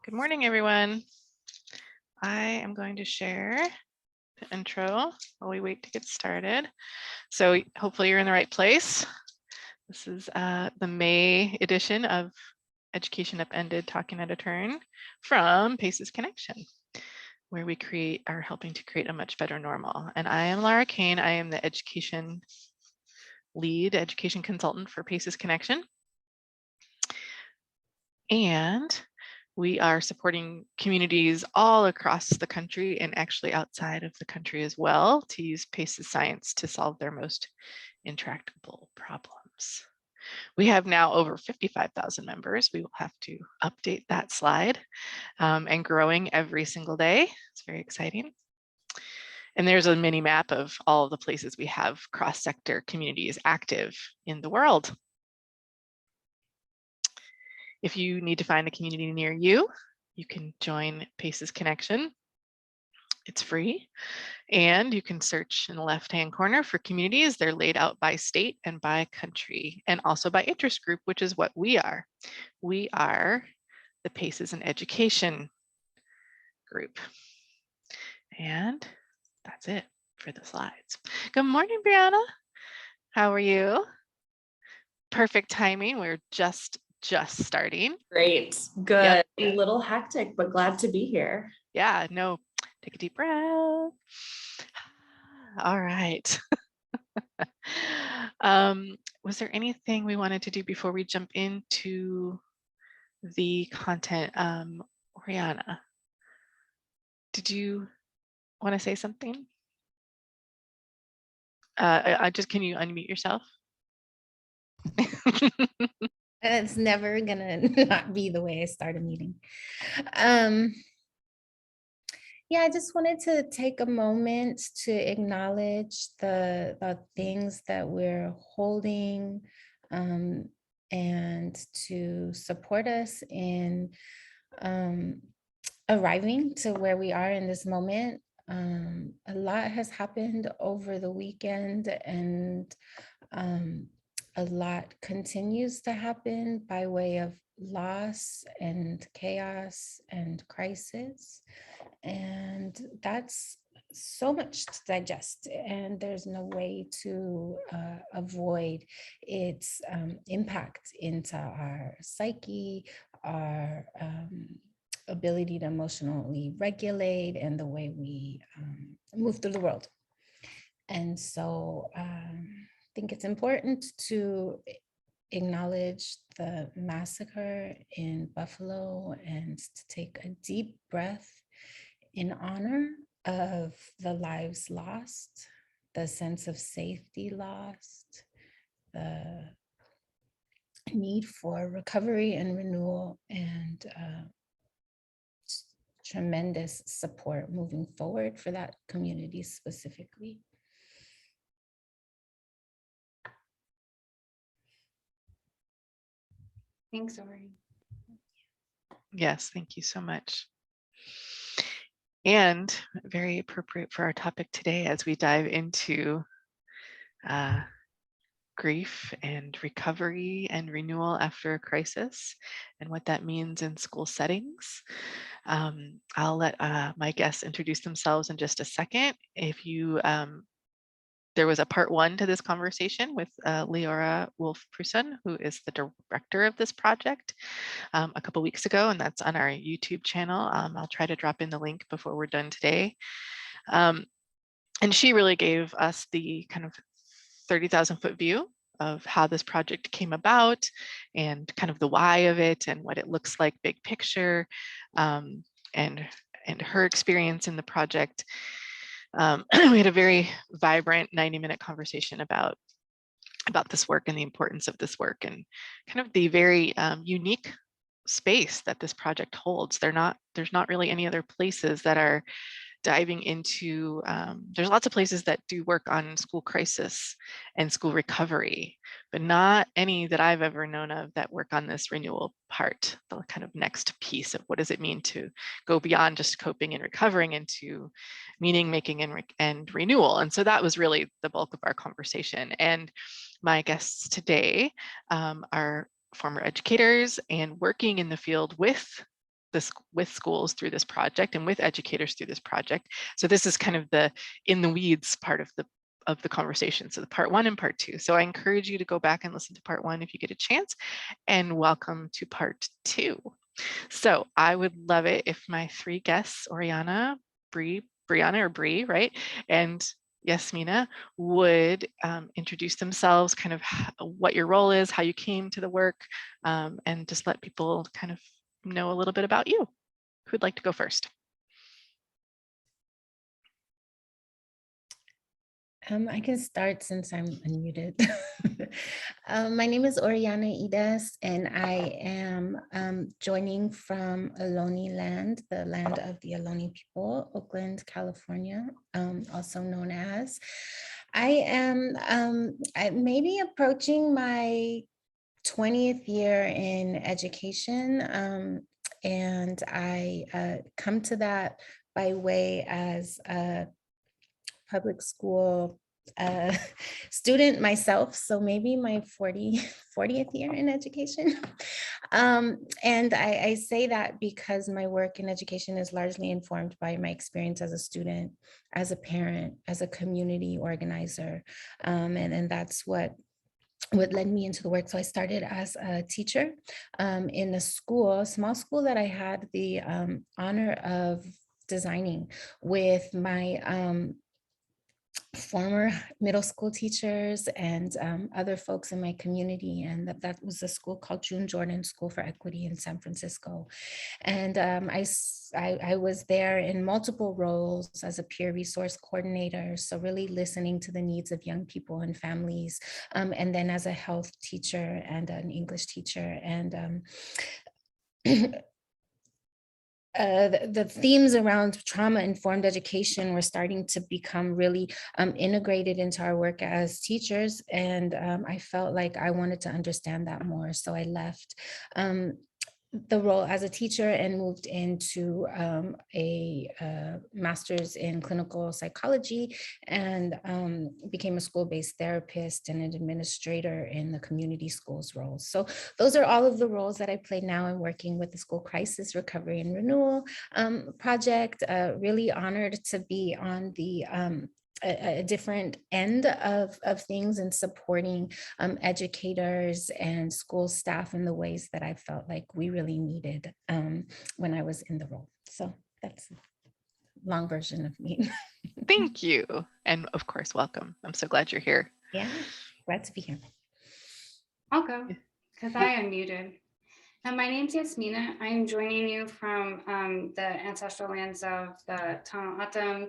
Good morning, everyone. I am going to share the intro while we wait to get started. So hopefully you're in the right place. This is the May edition of Education Upended, Talking at a Turn from Paces Connection, where we are helping to create a much better normal. And I am Laura Kane. I am the education lead, education consultant for Paces Connection. And we are supporting communities all across the country and actually outside of the country as well to use PACES science to solve their most intractable problems. We have now over 55,000 members. We will have to update that slide and growing every single day. It's very exciting. And there's a mini map of all of the places we have cross-sector communities active in the world. If you need to find a community near you, you can join PACES Connection. It's free. And you can search in the left-hand corner for communities. They're laid out by state and by country, and also by interest group, which is what we are. We are the PACES and Education group. And that's it for the slides. Good morning, Brianna. How are you? Perfect timing. We're just starting. Great, good. Yep. A little hectic, but glad to be here. Yeah, no, take a deep breath. All right. Was there anything we wanted to do before we jump into the content? Oriana, did you want to say something? Can you unmute yourself? It's never gonna not be the way I start a meeting. Yeah, I just wanted to take a moment to acknowledge the things that we're holding and to support us in arriving to where we are in this moment. A lot has happened over the weekend, and a lot continues to happen by way of loss and chaos and crisis. And that's so much to digest, and there's no way to avoid its impact into our psyche, our ability to emotionally regulate, and the way we move through the world. And so I think it's important to acknowledge the massacre in Buffalo and to take a deep breath in honor of the lives lost, the sense of safety lost, the need for recovery and renewal, and tremendous support moving forward for that community specifically. Thanks, Ori. Yes, thank you so much. And very appropriate for our topic today as we dive into grief and recovery and renewal after a crisis and what that means in school settings. I'll let my guests introduce themselves in just a second. If you there was a part one to this conversation with Leora Wolf-Prusen, who is the director of this project, a couple weeks ago, and that's on our YouTube channel. I'll try to drop in the link before we're done today. And she really gave us the kind of 30,000 foot view of how this project came about and kind of the why of it and what it looks like big picture, and her experience in the project. We had a very vibrant 90-minute conversation about this work and the importance of this work and kind of the very unique space that this project holds. There's not really any other places that are diving into, there's lots of places that do work on school crisis and school recovery, but not any that I've ever known of that work on this renewal part, the kind of next piece of what does it mean to go beyond just coping and recovering into meaning making and renewal. And so that was really the bulk of our conversation. And my guests today are former educators and working in the field with this with schools through this project and with educators through this project. So this is kind of the in the weeds part of the conversation. So the part 1 and part 2. So I encourage you to go back and listen to part 1 if you get a chance, and welcome to part 2. So I would love it if my 3 guests, Oriana, Brianna or Bree, right? And Yasmina would introduce themselves, kind of what your role is, how you came to the work, and just let people kind of know a little bit about you. Who'd like to go first? I can start since I'm unmuted. My name is Oriana Ides, and I am joining from Ohlone land, the land of the Ohlone people, Oakland, California, also known as. I am maybe approaching my 20th year in education, and I come to that by way as a public school student myself, so maybe my 40th year in education. And I say that because my work in education is largely informed by my experience as a student, as a parent, as a community organizer, and that's what led me into the work. So I started as a teacher in a small school that I had the honor of designing with my former middle school teachers and other folks in my community. And that was a school called June Jordan School for Equity in San Francisco. And I was there in multiple roles as a peer resource coordinator. So really listening to the needs of young people and families. And then as a health teacher and an English teacher. And the themes around trauma-informed education were starting to become really integrated into our work as teachers. And I felt like I wanted to understand that more. So I left the role as a teacher and moved into a master's in clinical psychology, and became a school-based therapist and an administrator in the community schools roles. So those are all of the roles that I play now. I'm working with the School Crisis Recovery and Renewal project. Really honored to be on the a different end of things and supporting educators and school staff in the ways that I felt like we really needed when I was in the role. So that's a long version of me. Thank you. And of course, welcome. I'm so glad you're here. Yeah, glad to be here. I'll go because I am muted. My name's Yasmina. I'm joining you from the ancestral lands of the Tana'atam,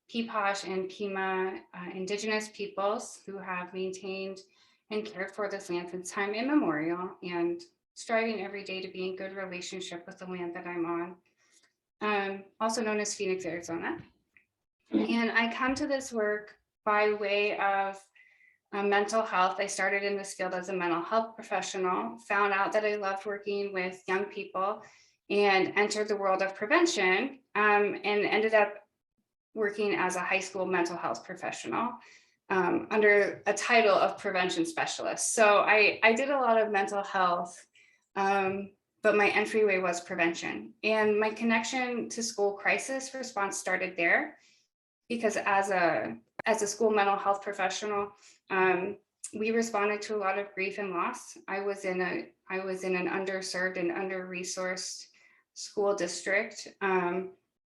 Peepash, and Pima indigenous peoples who have maintained and cared for this land since time immemorial, and striving every day to be in good relationship with the land that I'm on, also known as Phoenix, Arizona. And I come to this work by way of mental health. I started in this field as a mental health professional, found out that I loved working with young people, and entered the world of prevention, and ended up working as a high school mental health professional under a title of prevention specialist. So I did a lot of mental health, but my entryway was prevention. And my connection to school crisis response started there, because as a school mental health professional, we responded to a lot of grief and loss. I was in an underserved and under-resourced school district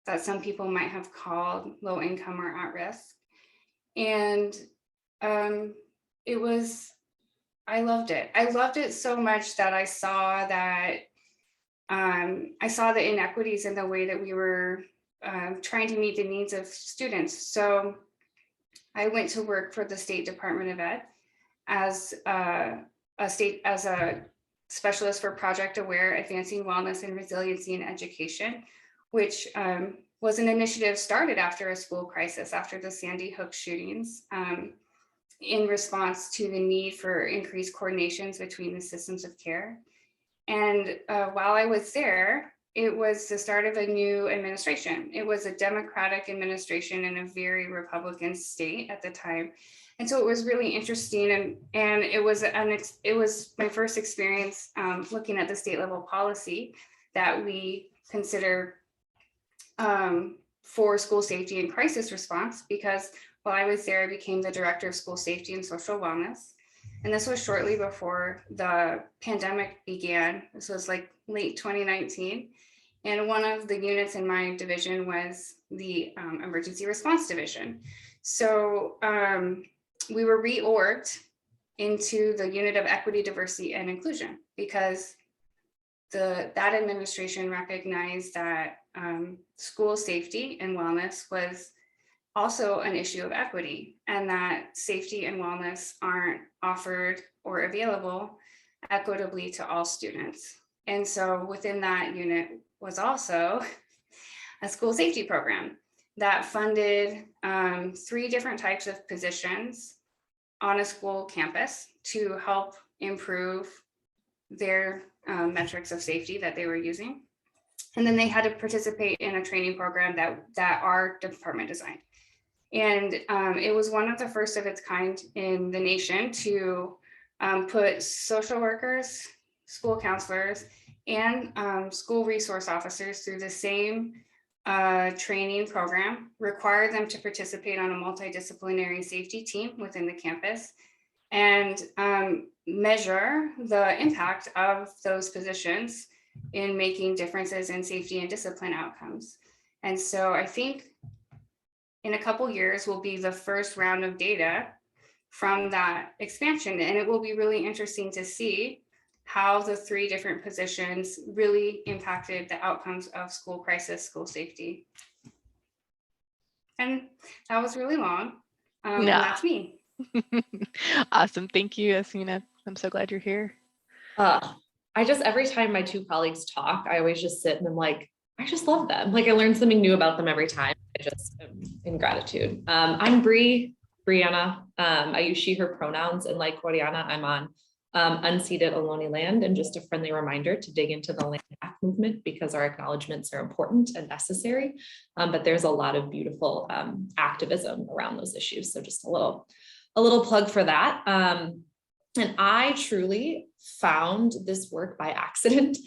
that some people might have called low income or at risk. And I loved it. I loved it so much that I saw the inequities in the way that we were trying to meet the needs of students. So I went to work for the State Department of Ed as a specialist for Project Aware, Advancing Wellness and Resiliency in Education, which was an initiative started after a school crisis, after the Sandy Hook shootings, in response to the need for increased coordinations between the systems of care. And while I was there, it was the start of a new administration. It was a Democratic administration in a very Republican state at the time. And so it was really interesting. And it was my first experience looking at the state level policy, that we consider for school safety and crisis response, because while I was there, I became the director of school safety and social wellness. And this was shortly before the pandemic began. This was like late 2019. And one of the units in my division was the emergency response division. So we were reorged into the unit of equity, diversity, and inclusion, because that administration recognized that school safety and wellness was also an issue of equity, and that safety and wellness aren't offered or available equitably to all students. And so within that unit was also a school safety program that funded 3 different types of positions on a school campus to help improve their metrics of safety that they were using. And then they had to participate in a training program that our department designed. And it was one of the first of its kind in the nation to put social workers, school counselors, and school resource officers through the same training program, require them to participate on a multidisciplinary safety team within the campus, and measure the impact of those positions in making differences in safety and discipline outcomes. And so I think in a couple years will be the first round of data from that expansion. And it will be really interesting to see how the 3 different positions really impacted the outcomes of school crisis, school safety. And that was really long. And that's me. Awesome. Thank you, Yasmina. I'm so glad you're here. Every time my 2 colleagues talk, I always just sit and I'm like, I just love them. Like I learn something new about them every time. I just am in gratitude. I'm Brianna. I use she, her pronouns, and like Oriana, I'm on unceded Ohlone land, and just a friendly reminder to dig into the land back movement, because our acknowledgements are important and necessary. But there's a lot of beautiful activism around those issues. So just a little plug for that. And I truly found this work by accident.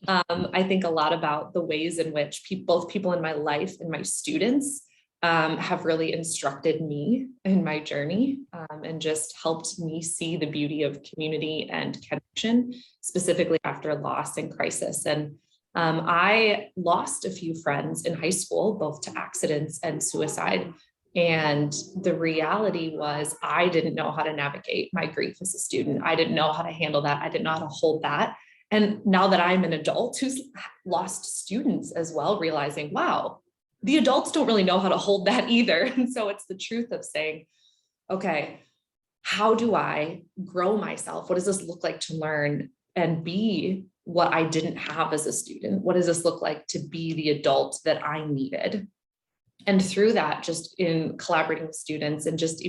I think a lot about the ways in which both people in my life and my students have really instructed me in my journey, and just helped me see the beauty of community and connection, specifically after loss and crisis. And I lost a few friends in high school, both to accidents and suicide. And the reality was I didn't know how to navigate my grief as a student. I didn't know how to handle that. I didn't know how to hold that. And now that I'm an adult who's lost students as well, realizing, wow, the adults don't really know how to hold that either. And so it's the truth of saying, okay, how do I grow myself? What does this look like to learn and be what I didn't have as a student? What does this look like to be the adult that I needed? And through that, just in collaborating with students, and just,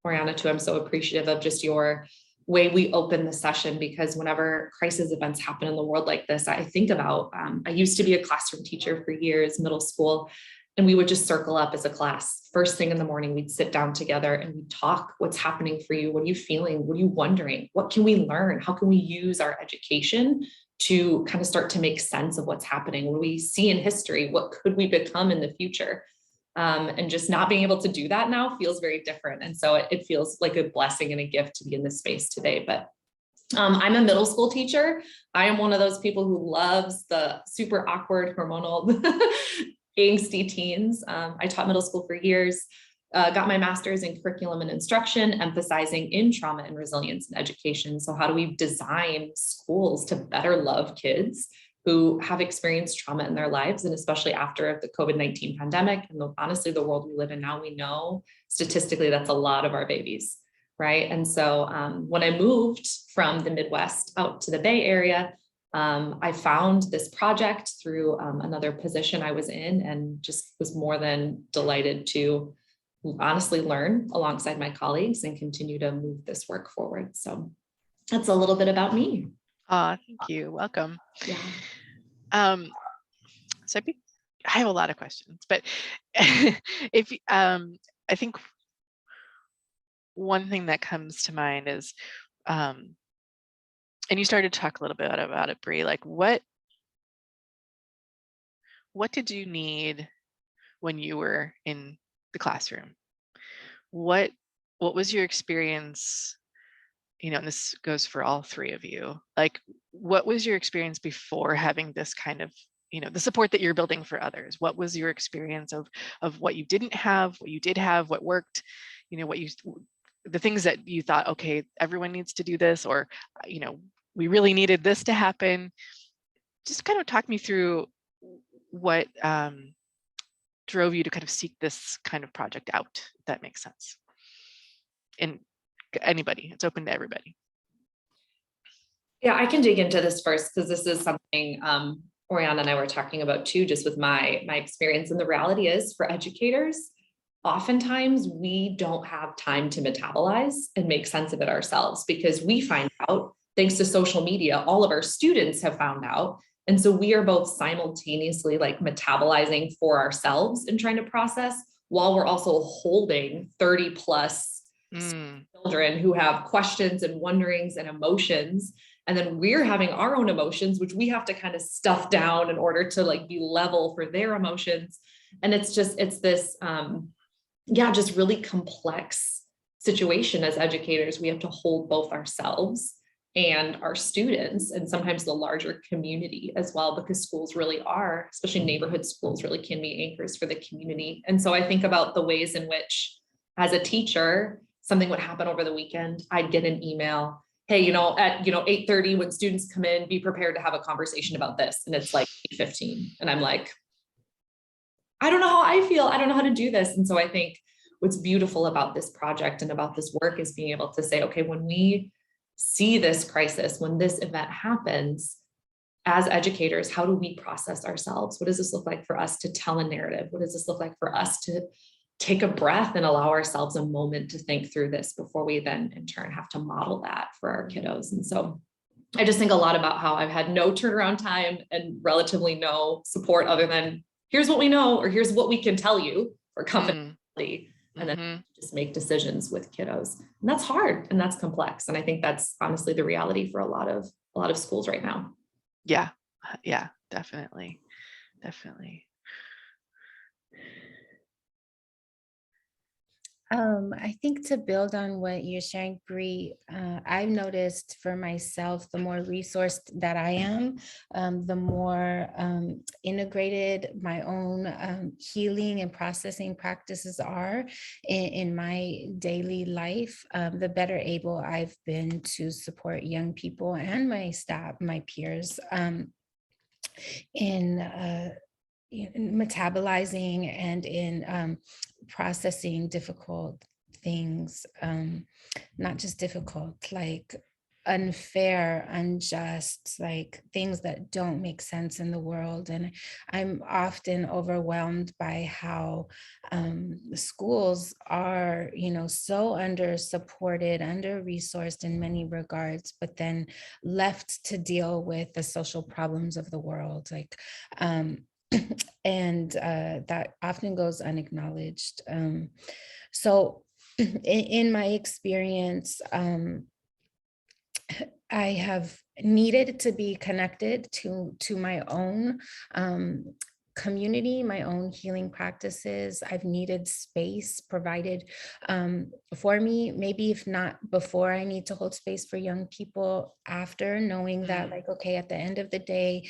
Oriana too, I'm so appreciative of just your way we open the session, because whenever crisis events happen in the world like this, I think about, I used to be a classroom teacher for years, middle school, and we would just circle up as a class. First thing in the morning, we'd sit down together and we'd talk. What's happening for you? What are you feeling? What are you wondering? What can we learn? How can we use our education to kind of start to make sense of what's happening? What do we see in history? What could we become in the future? And just not being able to do that now feels very different. And so it feels like a blessing and a gift to be in this space today. But I'm a middle school teacher. I am one of those people who loves the super awkward hormonal angsty teens. I taught middle school for years, got my master's in curriculum and instruction, emphasizing in trauma and resilience in education. So how do we design schools to better love kids who have experienced trauma in their lives, and especially after the COVID-19 pandemic, and honestly, the world we live in now, we know statistically that's a lot of our babies, right? And so when I moved from the Midwest out to the Bay Area, I found this project through another position I was in, and just was more than delighted to honestly learn alongside my colleagues and continue to move this work forward. So that's a little bit about me. Thank you. Welcome. Yeah. So I have a lot of questions, but if I think one thing that comes to mind is, and you started to talk a little bit about it, Bree, like what what did you need when you were in the classroom? What was your experience, and this goes for all three of you, like, what was your experience before having this kind of, the support that you're building for others? What was your experience of what you didn't have, what you did have, what worked, what you, the things that you thought, okay, everyone needs to do this, or, we really needed this to happen. Just kind of talk me through what drove you to kind of seek this kind of project out, if that makes sense. And anybody, it's open to everybody. Yeah, I can dig into this first because this is something Oriana and I were talking about too, just with my experience. And the reality is, for educators, oftentimes we don't have time to metabolize and make sense of it ourselves, because we find out, thanks to social media, all of our students have found out. And so we are both simultaneously like metabolizing for ourselves and trying to process, while we're also holding 30 plus children who have questions and wonderings and emotions. And then we're having our own emotions, which we have to kind of stuff down in order to like be level for their emotions. And it's this, just really complex situation as educators. We have to hold both ourselves and our students, and sometimes the larger community as well, because schools really are, especially neighborhood schools, really can be anchors for the community. And so I think about the ways in which, as a teacher, something would happen over the weekend. I'd get an email, hey, at 8:30 when students come in, be prepared to have a conversation about this. And it's like 8:15. And I'm like, I don't know how I feel. I don't know how to do this. And so I think what's beautiful about this project and about this work is being able to say, okay, when we see this crisis, when this event happens, as educators, how do we process ourselves? What does this look like for us to tell a narrative? What does this look like for us to take a breath and allow ourselves a moment to think through this before we then in turn have to model that for our kiddos? And so I just think a lot about how I've had no turnaround time and relatively no support other than here's what we know, or here's what we can tell you for confidentiality, and then just make decisions with kiddos. And that's hard and that's complex. And I think that's honestly the reality for a lot of schools right now. Yeah, definitely. I think to build on what you're sharing, Bree, I've noticed for myself, the more resourced that I am, the more integrated my own healing and processing practices are in my daily life, the better able I've been to support young people and my staff, my peers, in metabolizing and in processing difficult things, not just difficult, like unfair, unjust, like things that don't make sense in the world. And I'm often overwhelmed by how the schools are, so under supported, under resourced in many regards, but then left to deal with the social problems of the world. Like, and that often goes unacknowledged. So in my experience, I have needed to be connected to my own community, my own healing practices. I've needed space provided for me, maybe if not before, I need to hold space for young people after, knowing that, like, okay, at the end of the day,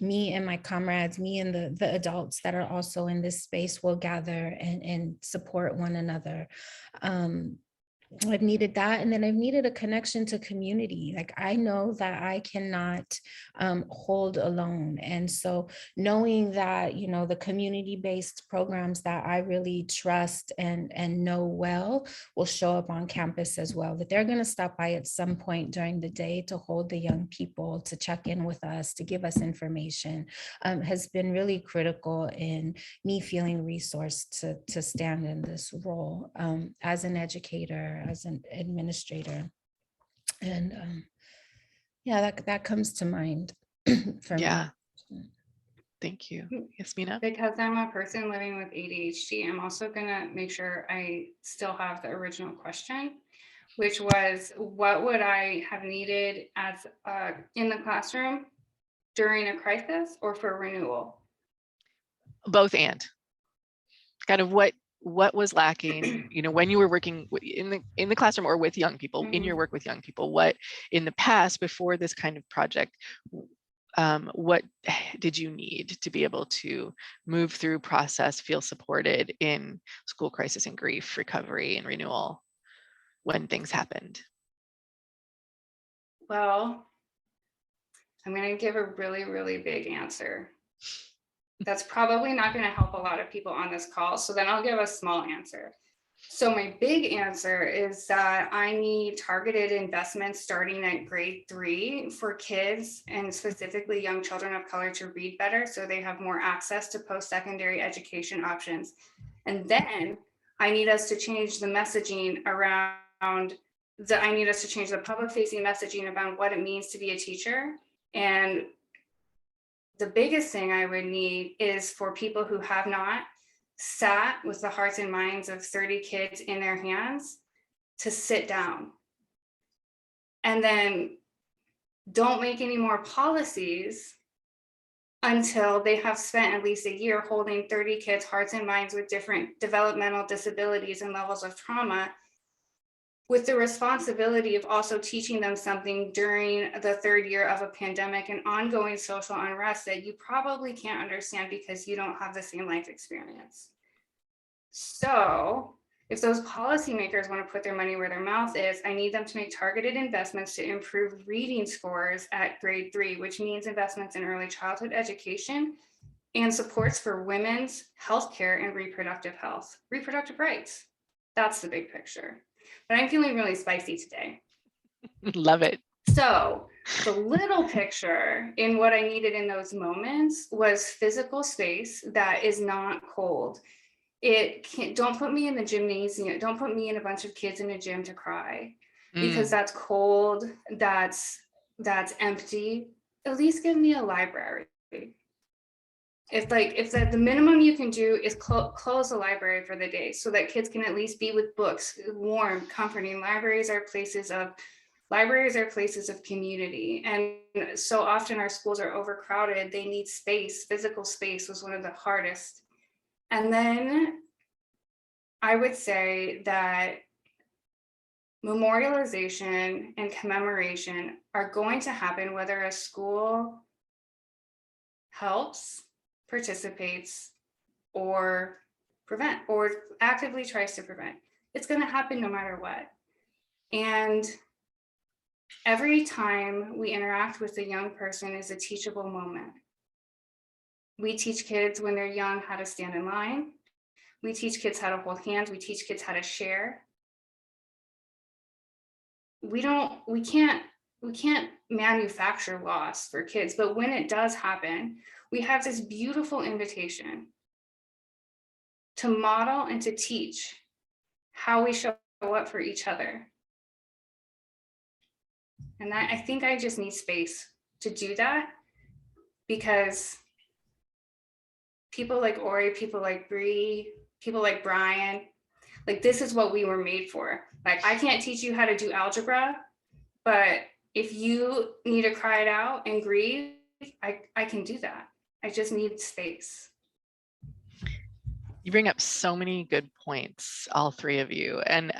me and my comrades, me and the adults that are also in this space will gather and support one another. I've needed that. And then I've needed a connection to community. Like, I know that I cannot hold alone. And so knowing that, the community-based programs that I really trust and know well will show up on campus as well, that they're going to stop by at some point during the day to hold the young people, to check in with us, to give us information, has been really critical in me feeling resourced to stand in this role as an educator, as an administrator. And that comes to mind for me. Thank you. Yasmina? Because I'm a person living with ADHD, I'm also gonna make sure I still have the original question, which was, what would I have needed as in the classroom during a crisis or for renewal? Both and kind of what was lacking, when you were working in the classroom or with young people, in your work with young people, what in the past before this kind of project, what did you need to be able to move through, process, feel supported in school crisis and grief recovery and renewal when things happened? Well, I'm going to give a really, really big answer. That's probably not going to help a lot of people on this call. So then I'll give a small answer. So my big answer is that I need targeted investments starting at grade 3 for kids and specifically young children of color to read better so they have more access to post-secondary education options. And then I need us to change the messaging around I need us to change the public facing messaging about what it means to be a teacher. And the biggest thing I would need is for people who have not sat with the hearts and minds of 30 kids in their hands to sit down. And then don't make any more policies until they have spent at least a year holding 30 kids' hearts and minds with different developmental disabilities and levels of trauma, with the responsibility of also teaching them something during the 3rd year of a pandemic and ongoing social unrest that you probably can't understand because you don't have the same life experience. So if those policymakers want to put their money where their mouth is, I need them to make targeted investments to improve reading scores at grade 3, which means investments in early childhood education and supports for women's healthcare and reproductive health, reproductive rights. That's the big picture. But I'm feeling really spicy today. Love it. So the little picture in what I needed in those moments was physical space that is not cold. Don't put me in the gymnasium. Don't put me in a bunch of kids in a gym to cry because that's cold. That's empty. At least give me a library. If the minimum you can do is close the library for the day so that kids can at least be with books, warm, comforting. Libraries are places of community. And so often our schools are overcrowded. They need space. Physical space was one of the hardest. And then I would say that memorialization and commemoration are going to happen whether a school helps, participates, or actively tries to prevent. It's going to happen no matter what. And every time we interact with a young person is a teachable moment. We teach kids when they're young how to stand in line. We teach kids how to hold hands. We teach kids how to share. We can't manufacture loss for kids, but when it does happen, we have this beautiful invitation to model and to teach how we show up for each other. And I think I just need space to do that because people like Ori, people like Bree, people like Brian, like this is what we were made for. Like I can't teach you how to do algebra, but if you need to cry it out and grieve, I can do that. I just need space. You bring up so many good points, all three of you. And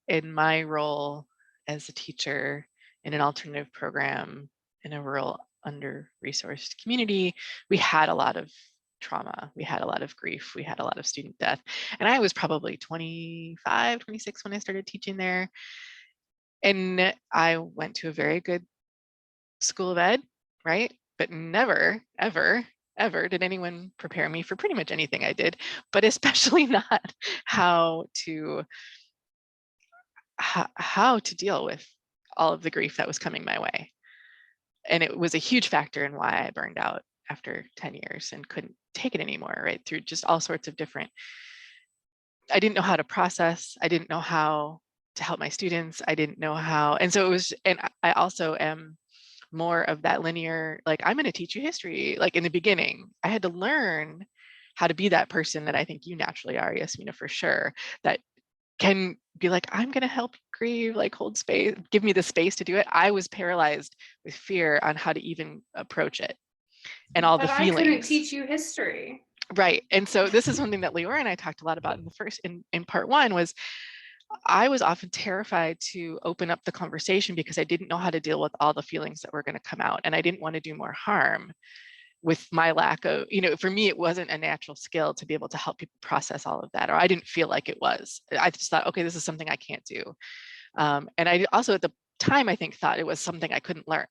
in my role as a teacher in an alternative program in a rural under-resourced community, we had a lot of trauma. We had a lot of grief. We had a lot of student death. And I was probably 25, 26 when I started teaching there. And I went to a very good school of ed, right? But never, ever did anyone prepare me for pretty much anything I did, but especially not how to deal with all of the grief that was coming my way. And it was a huge factor in why I burned out after 10 years and couldn't take it anymore, right? Through just all sorts of different, I didn't know how to process. I didn't know how to help my students. I didn't know how, and so it was, and I also am more of that linear, like I'm going to teach you history. Like in the beginning, I had to learn how to be that person that I think you naturally are, Yasmina, for sure, that can be like, I'm going to help you grieve, like hold space, give me the space to do it. I was paralyzed with fear on how to even approach it and all the feelings. I couldn't teach you history. Right. And so this is something that Leora and I talked a lot about in part one was I was often terrified to open up the conversation because I didn't know how to deal with all the feelings that were going to come out. And I didn't want to do more harm with my lack of, for me, it wasn't a natural skill to be able to help people process all of that, or I didn't feel like it was. I just thought, okay, this is something I can't do. And I also at the time, I think, thought it was something I couldn't learn.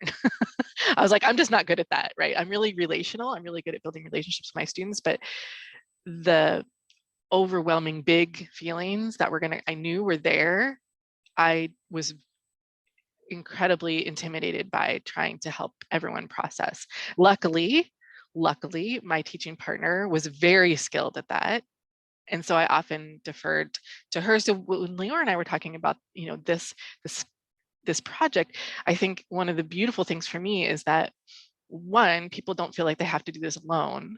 I was like, I'm just not good at that, right? I'm really relational. I'm really good at building relationships with my students, but the overwhelming big feelings that I knew were there, I was incredibly intimidated by trying to help everyone process. Luckily, my teaching partner was very skilled at that. And so I often deferred to her. So when Leora and I were talking about, this project, I think one of the beautiful things for me is that, one, people don't feel like they have to do this alone,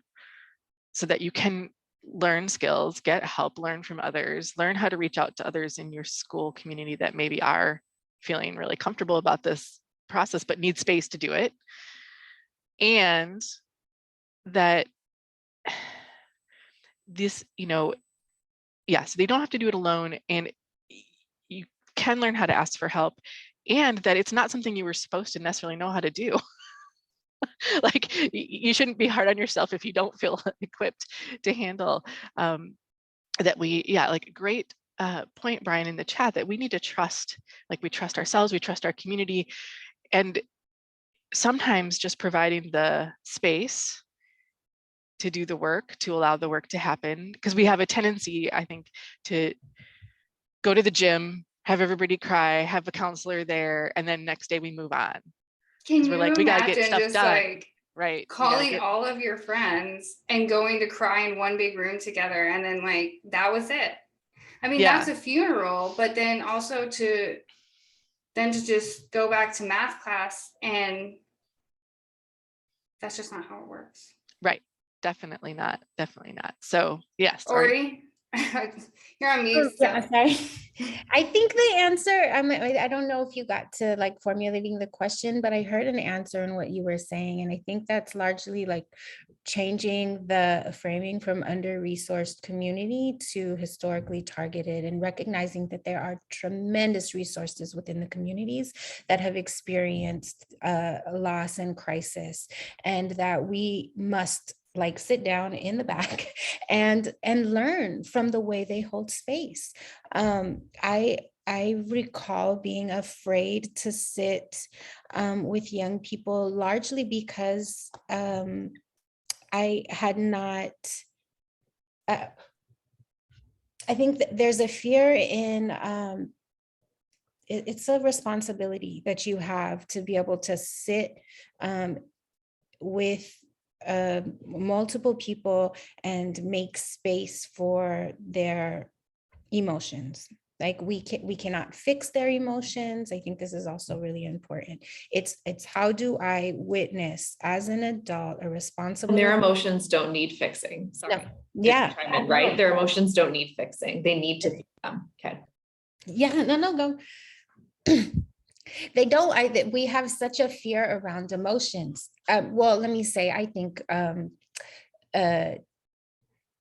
so that you can learn skills, get help, learn from others, learn how to reach out to others in your school community that maybe are feeling really comfortable about this process, but need space to do it. And that this, yes, they don't have to do it alone, and you can learn how to ask for help, and that it's not something you were supposed to necessarily know how to do. Like, you shouldn't be hard on yourself if you don't feel equipped to handle that. Like, great point, Brian, in the chat, that we need to trust, like we trust ourselves, we trust our community, and sometimes just providing the space to do the work, to allow the work to happen, because we have a tendency, I think, to go to the gym, have everybody cry, have a counselor there, and then next day we move on. Can We're you like, we got to get imagine stuff just done. like Right. calling all of your friends and going to cry in one big room together, and then like that was it? I mean, Yeah. that's a funeral, but then also to just go back to math class, and that's just not how it works. Right. Definitely not. Definitely not. So yes. Ori, you're on mute. Yeah, sorry. I think the answer, I don't know if you got to like formulating the question, but I heard an answer in what you were saying. And I think that's largely like changing the framing from under-resourced community to historically targeted, and recognizing that there are tremendous resources within the communities that have experienced loss and crisis, and that we must like sit down in the back and learn from the way they hold space. I recall being afraid to sit with young people, largely because I had not, I think that there's a fear in, it's a responsibility that you have to be able to sit with multiple people and make space for their emotions. Like we cannot fix their emotions. I think this is also really important. It's how do I witness as an adult a responsible. And their emotions don't need fixing. Sorry. No. Yeah. Right. Their emotions don't need fixing. They need to feel them. Okay. Yeah. No. Go. They don't. We have such a fear around emotions. Well, let me say, I think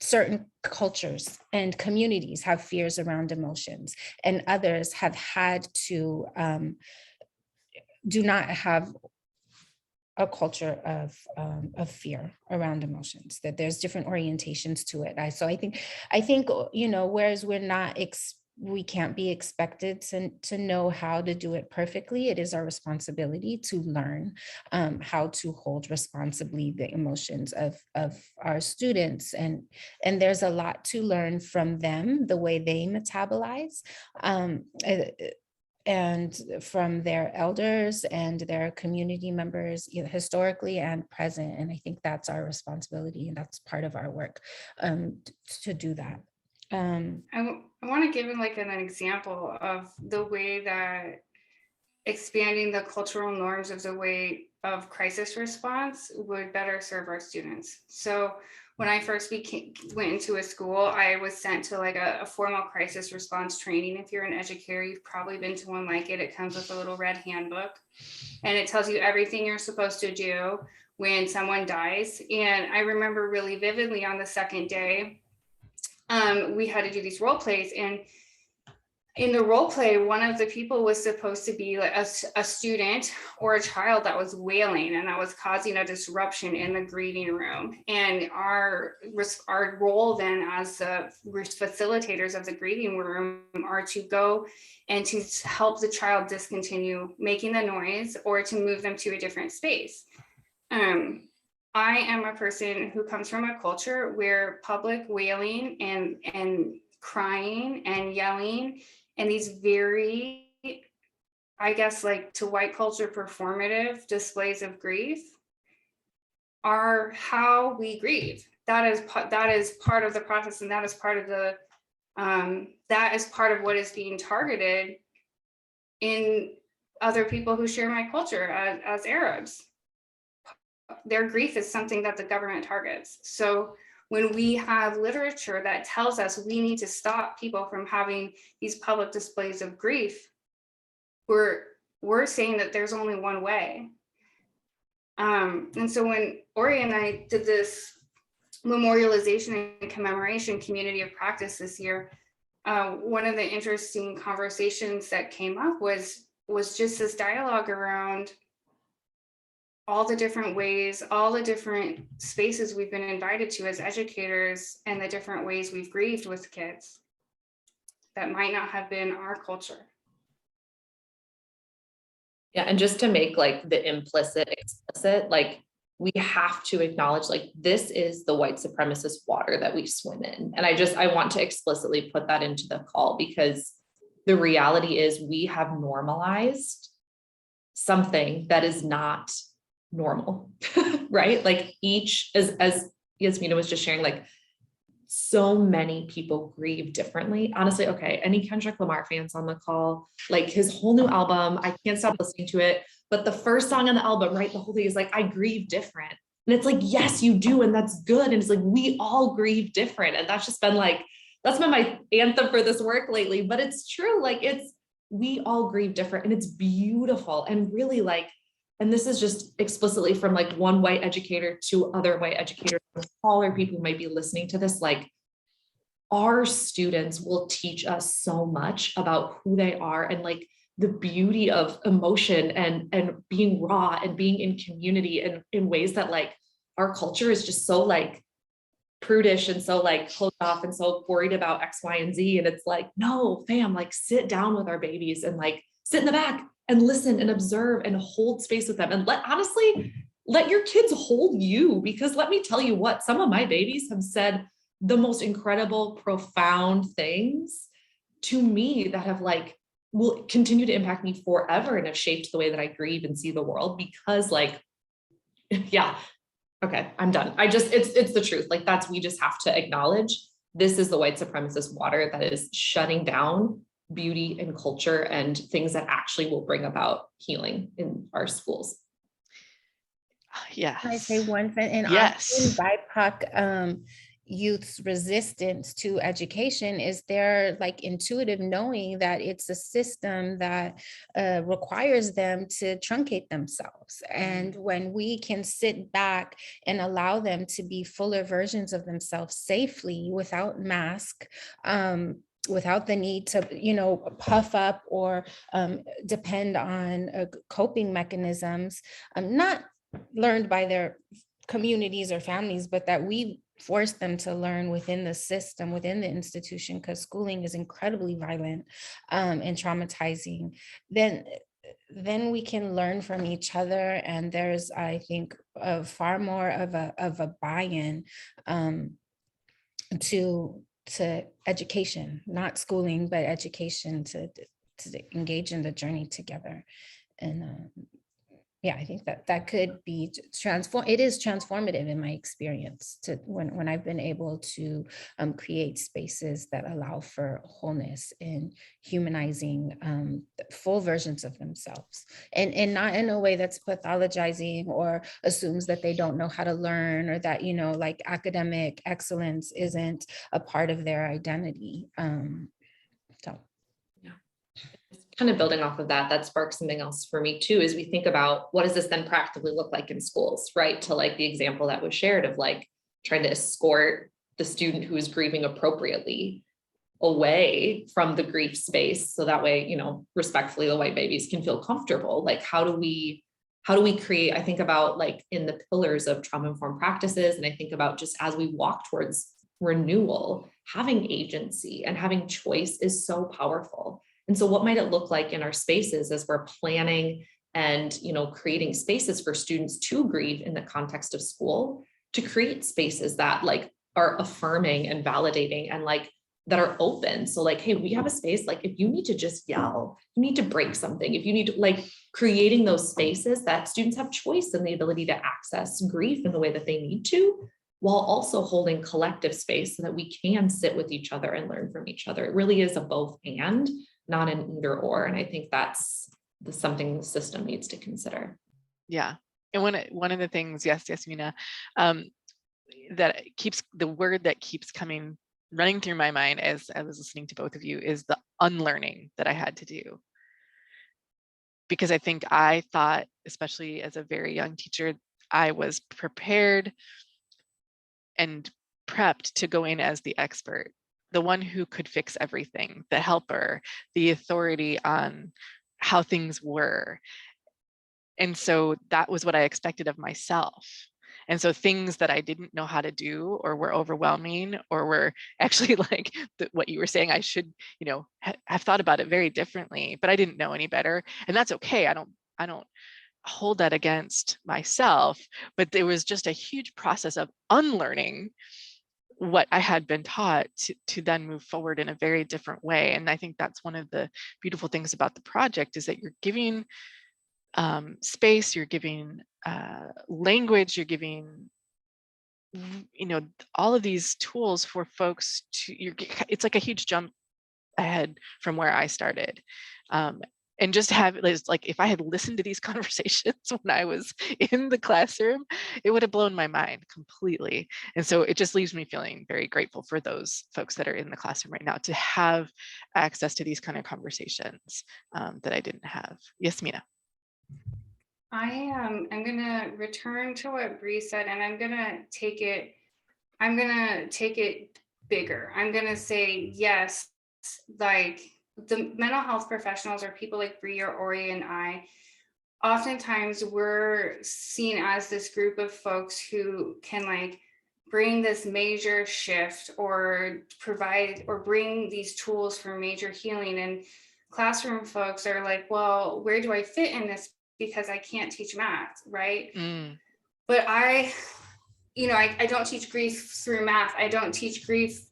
certain cultures and communities have fears around emotions, and others have had to do not have a culture of fear around emotions, that there's different orientations to it. So I think, whereas we can't be expected to know how to do it perfectly. It is our responsibility to learn how to hold responsibly the emotions of our students. And there's a lot to learn from them, the way they metabolize, and from their elders and their community members, historically and present. And I think that's our responsibility, and that's part of our work to do that. I want to give like an example of the way that expanding the cultural norms of the way of crisis response would better serve our students. So when I first went into a school, I was sent to like a formal crisis response training. If you're an educator, you've probably been to one like it. It comes with a little red handbook, and it tells you everything you're supposed to do when someone dies. And I remember really vividly on the second day, we had to do these role plays, and in the role play, one of the people was supposed to be like a student or a child that was wailing, and that was causing a disruption in the grieving room. And our role then as the facilitators of the grieving room are to go and to help the child discontinue making the noise or to move them to a different space. I am a person who comes from a culture where public wailing and crying and yelling and these very, I guess, like to white culture performative displays of grief are how we grieve. That is part of the process, and that is part of the that is part of what is being targeted in other people who share my culture as Arabs. Their grief is something that the government targets. So when we have literature that tells us we need to stop people from having these public displays of grief, we're saying that there's only one way. And so when Ori and I did this memorialization and commemoration community of practice this year, one of the interesting conversations that came up was just this dialogue around all the different ways, all the different spaces we've been invited to as educators, and the different ways we've grieved with kids that might not have been our culture. Yeah, and just to make like the implicit explicit, like we have to acknowledge like this is the white supremacist water that we swim in. And I want to explicitly put that into the call, because the reality is we have normalized something that is not normal, right? Like each, as Yasmina was just sharing, like so many people grieve differently. Honestly, okay, any Kendrick Lamar fans on the call, like his whole new album, I can't stop listening to it, but the first song on the album, right, the whole thing is like, I grieve different. And it's like, yes, you do, and that's good. And it's like, we all grieve different. And that's just been like, that's been my anthem for this work lately, but it's true. Like we all grieve different, and it's beautiful. And really like, and this is just explicitly from like one white educator to other white educators, smaller people who might be listening to this, like our students will teach us so much about who they are and like the beauty of emotion and being raw and being in community and in ways that like our culture is just so like prudish and so like closed off and so worried about X, Y, and Z. And it's like, no, fam, like sit down with our babies and like sit in the back and listen and observe and hold space with them. And let your kids hold you, because let me tell you what, some of my babies have said the most incredible, profound things to me that have like, will continue to impact me forever and have shaped the way that I grieve and see the world, because like, yeah, okay, I'm done. It's the truth. Like we just have to acknowledge this is the white supremacist water that is shutting down beauty and culture and things that actually will bring about healing in our schools. Yes. Can I say one thing? And yes. often BIPOC youth's resistance to education is their like intuitive knowing that it's a system that requires them to truncate themselves. And when we can sit back and allow them to be fuller versions of themselves safely without mask, without the need to, puff up or depend on coping mechanisms, not learned by their communities or families, but that we force them to learn within the system, within the institution, because schooling is incredibly violent and traumatizing, then we can learn from each other. And there's, I think, far more of a buy-in to education, not schooling, but education to engage in the journey together. And yeah, I think that could be it is transformative in my experience to when I've been able to create spaces that allow for wholeness and humanizing full versions of themselves, and not in a way that's pathologizing or assumes that they don't know how to learn, or that, like academic excellence isn't a part of their identity. So. Kind of building off of that, that sparks something else for me too, is we think about what does this then practically look like in schools, right? To like the example that was shared of like trying to escort the student who is grieving appropriately away from the grief space. So that way, you know, respectfully, the white babies can feel comfortable. Like, how do we create, I think about like in the pillars of trauma-informed practices. And I think about just as we walk towards renewal, having agency and having choice is so powerful. And so what might it look like in our spaces as we're planning and, you know, creating spaces for students to grieve in the context of school, to create spaces that like are affirming and validating and like that are open. So like, hey, we have a space, like if you need to just yell, you need to break something, if you need to like creating those spaces that students have choice and the ability to access grief in the way that they need to, while also holding collective space so that we can sit with each other and learn from each other. It really is a both and, not an either or. And I think that's something the system needs to consider. Yeah. And one of the things, yes, Mina, that keeps, the word that keeps coming, running through my mind as I was listening to both of you, is the unlearning that I had to do. Because I think I thought, especially as a very young teacher, I was prepared and prepped to go in as the expert, the one who could fix everything, the helper, the authority on how things were. And so that was what I expected of myself. And so things that I didn't know how to do or were overwhelming or were actually like what you were saying, I should, you know, have thought about it very differently, but I didn't know any better. And that's okay. I don't hold that against myself, but there was just a huge process of unlearning what I had been taught to then move forward in a very different way. And I think that's one of the beautiful things about the project, is that you're giving space, you're giving language, you're giving, you know, all of these tools for folks to, it's like a huge jump ahead from where I started. And just have, like, if I had listened to these conversations when I was in the classroom, it would have blown my mind completely. And so it just leaves me feeling very grateful for those folks that are in the classroom right now to have access to these kind of conversations that I didn't have. Yes, Mina. I'm gonna return to what Bree said, and I'm gonna take it bigger. I'm gonna say yes, like the mental health professionals or people like Bree or Ori and I, oftentimes we're seen as this group of folks who can like bring this major shift or provide or bring these tools for major healing. And classroom folks are like, well, where do I fit in this? Because I can't teach math, right? But I don't teach grief through math. I don't teach grief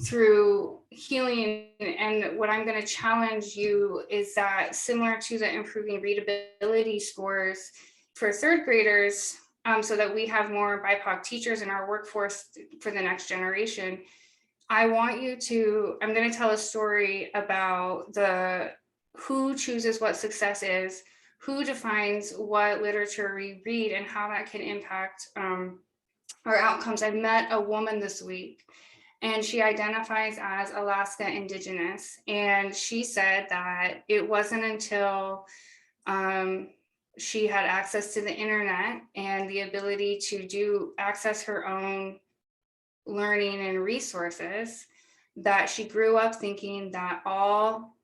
through healing. And what I'm going to challenge you is that, similar to the improving readability scores for third graders, so that we have more BIPOC teachers in our workforce for the next generation, I'm going to tell a story about who chooses what success is, who defines what literature we read, and how that can impact our outcomes. I met a woman this week, and she identifies as Alaska Indigenous. And she said that it wasn't until she had access to the internet and the ability to access her own learning and resources that she grew up thinking that all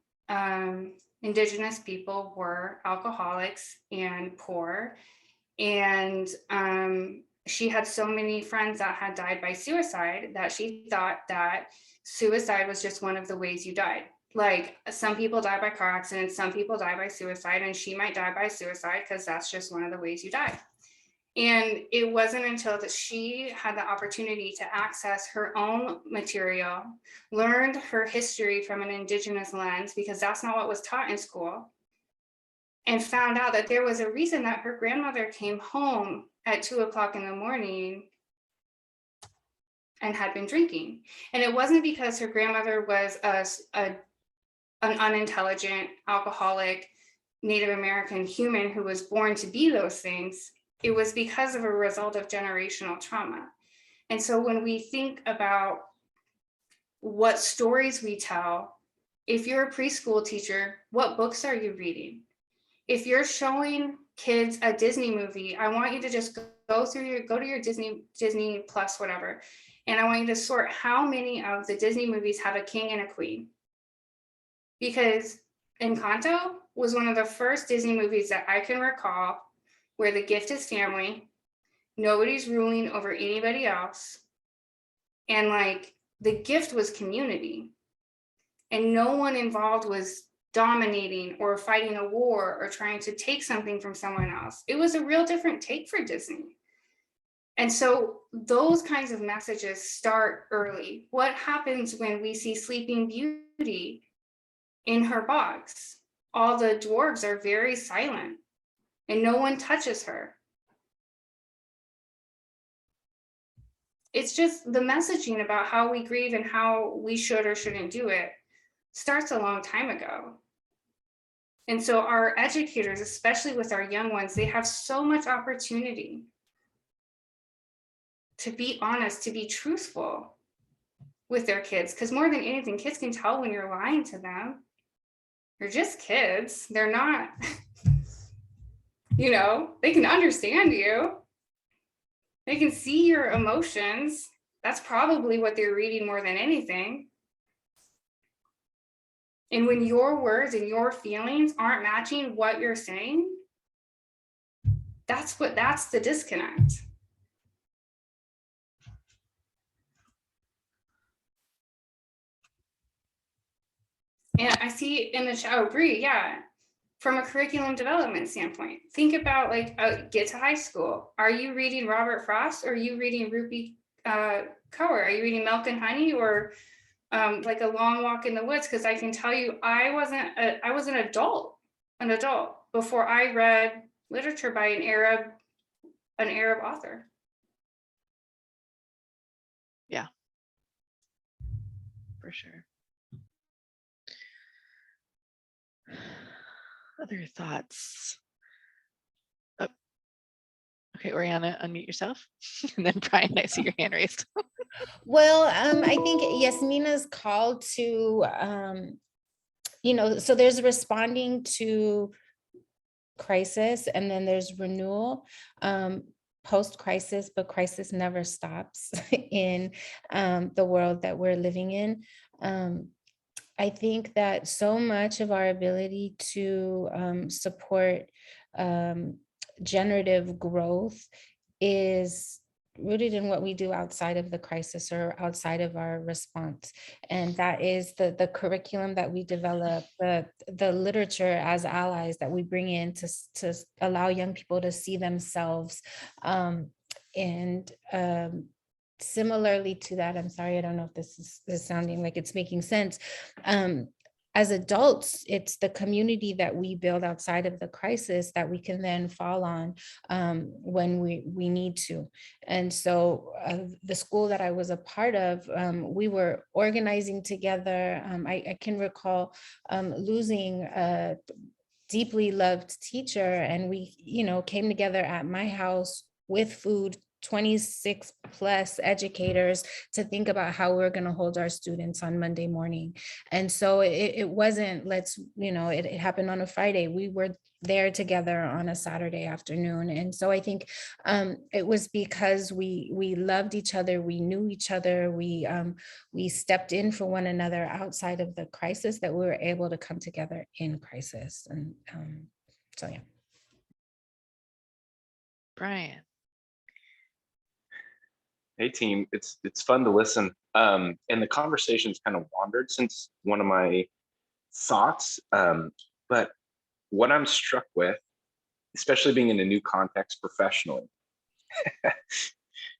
Indigenous people were alcoholics and poor. And she had so many friends that had died by suicide that she thought that suicide was just one of the ways you died. Like, some people die by car accidents, some people die by suicide, and she might die by suicide because that's just one of the ways you die. And it wasn't until that she had the opportunity to access her own material, learned her history from an Indigenous lens, because that's not what was taught in school, and found out that there was a reason that her grandmother came home at 2:00 in the morning and had been drinking. And it wasn't because her grandmother was an unintelligent, alcoholic, Native American human who was born to be those things. It was because of a result of generational trauma. And so when we think about what stories we tell If you're a preschool teacher, what books are you reading? If you're showing kids a Disney movie, I want you to just go to your Disney Plus, whatever. And I want you to sort how many of the Disney movies have a king and a queen. Because Encanto was one of the first Disney movies that I can recall where the gift is family, nobody's ruling over anybody else. And like the gift was community. And no one involved was dominating or fighting a war or trying to take something from someone else. It was a real different take for Disney. And so those kinds of messages start early. What happens when we see Sleeping Beauty in her box? All the dwarves are very silent and no one touches her. It's just the messaging about how we grieve and how we should or shouldn't do it starts a long time ago. And so our educators, especially with our young ones, they have so much opportunity to be honest, to be truthful with their kids. Because more than anything, kids can tell when you're lying to them. They're just kids. They're not, they can understand you. They can see your emotions. That's probably what they're reading more than anything. And when your words and your feelings aren't matching what you're saying, that's the disconnect. And I see in the chat, Bree, yeah, from a curriculum development standpoint, think about get to high school. Are you reading Robert Frost or are you reading Rupi Kaur? Are you reading Milk and Honey or like A Long Walk in the Woods? Because I can tell you, I was an adult before I read literature by an Arab author. Yeah, for sure. Other thoughts? Oh, okay, Oriana, unmute yourself. And then Brian, I see your hand raised. Well, I think Yasmina's call to, so there's responding to crisis and then there's renewal, post-crisis, but crisis never stops in the world that we're living in. I think that so much of our ability to support generative growth is rooted in what we do outside of the crisis or outside of our response. And that is the curriculum that we develop, the literature as allies that we bring in to allow young people to see themselves. Similarly to that, I'm sorry, I don't know if this is sounding like it's making sense. As adults, it's the community that we build outside of the crisis that we can then fall on when we need to. And so the school that I was a part of, we were organizing together. I can recall losing a deeply loved teacher, and we, came together at my house with food, 26 plus educators, to think about how we're going to hold our students on Monday morning. And so it wasn't, it happened on a Friday. We were there together on a Saturday afternoon. And so I think it was because we loved each other, we knew each other, we stepped in for one another outside of the crisis, that we were able to come together in crisis. And so, yeah. Brian. Hey team, it's fun to listen. And the conversation's kind of wandered since one of my thoughts. But what I'm struck with, especially being in a new context professionally,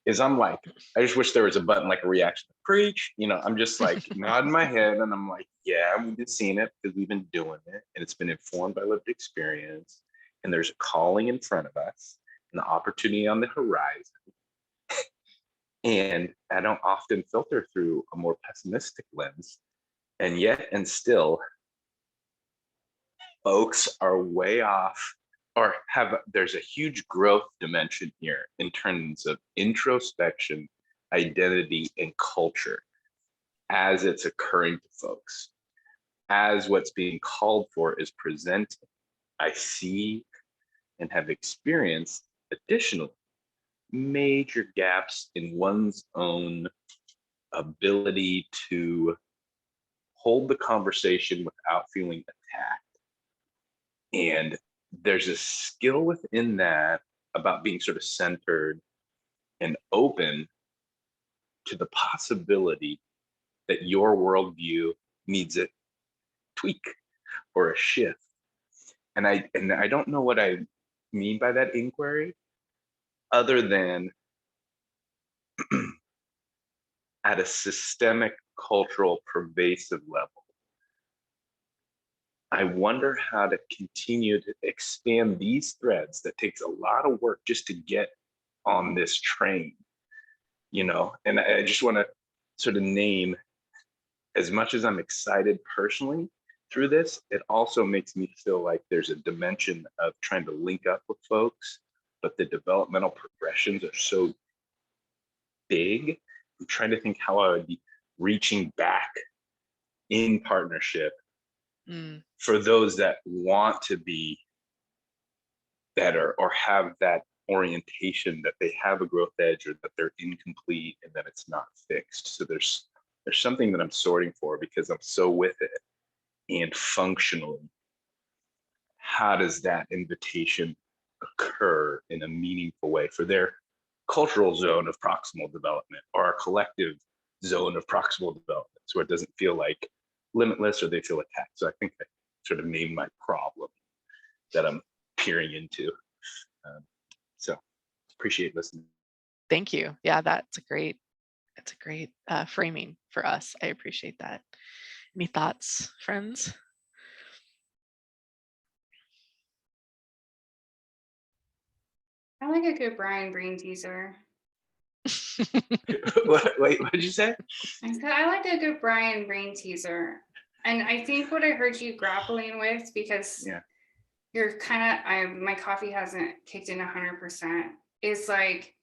is I'm like, I just wish there was a button like a reaction to preach. I'm just like nodding my head and I'm like, yeah, we've been seeing it because we've been doing it and it's been informed by lived experience. And there's a calling in front of us and the opportunity on the horizon. And I don't often filter through a more pessimistic lens. And yet, and still, folks are way off, or there's a huge growth dimension here in terms of introspection, identity, and culture as it's occurring to folks. as what's being called for is presented, I see and have experienced additional major gaps in one's own ability to hold the conversation without feeling attacked. And there's a skill within that about being sort of centered and open to the possibility that your worldview needs a tweak or a shift. And I don't know what I mean by that inquiry, other than at a systemic, cultural, pervasive level. I wonder how to continue to expand these threads that takes a lot of work just to get on this train, you know? And I just want to sort of name, as much as I'm excited personally through this, it also makes me feel like there's a dimension of trying to link up with folks, but the developmental progressions are so big. I'm trying to think how I would be reaching back in partnership for those that want to be better or have that orientation that they have a growth edge or that they're incomplete and that it's not fixed. So there's something that I'm sorting for because I'm so with it. And functionally, how does that invitation occur in a meaningful way for their cultural zone of proximal development or our collective zone of proximal development, so it doesn't feel like limitless or they feel attacked. So I think I sort of named my problem that I'm peering into. So appreciate listening. Thank you. Yeah, that's a great framing for us. I appreciate that. Any thoughts, friends? I like a good Brian brain teaser. Wait, what did you say? I said I like a good Brian brain teaser. And I think what I heard you grappling with, because you're kind of, my coffee hasn't kicked in 100%, is like,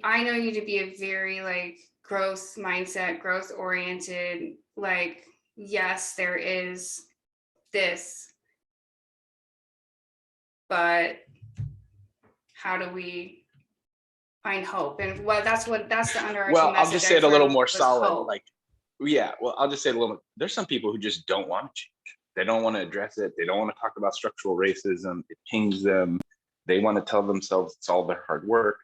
I know you to be a very like growth mindset, growth oriented, like, yes, there is this, but how do we find hope? And well, that's the underarching well, message. I'll just say it a little more solid. Hope. Like, yeah, well, I'll just say it a little. There's some people who just don't want to change. They don't want to address it. They don't want to talk about structural racism. It pings them. They want to tell themselves it's all their hard work.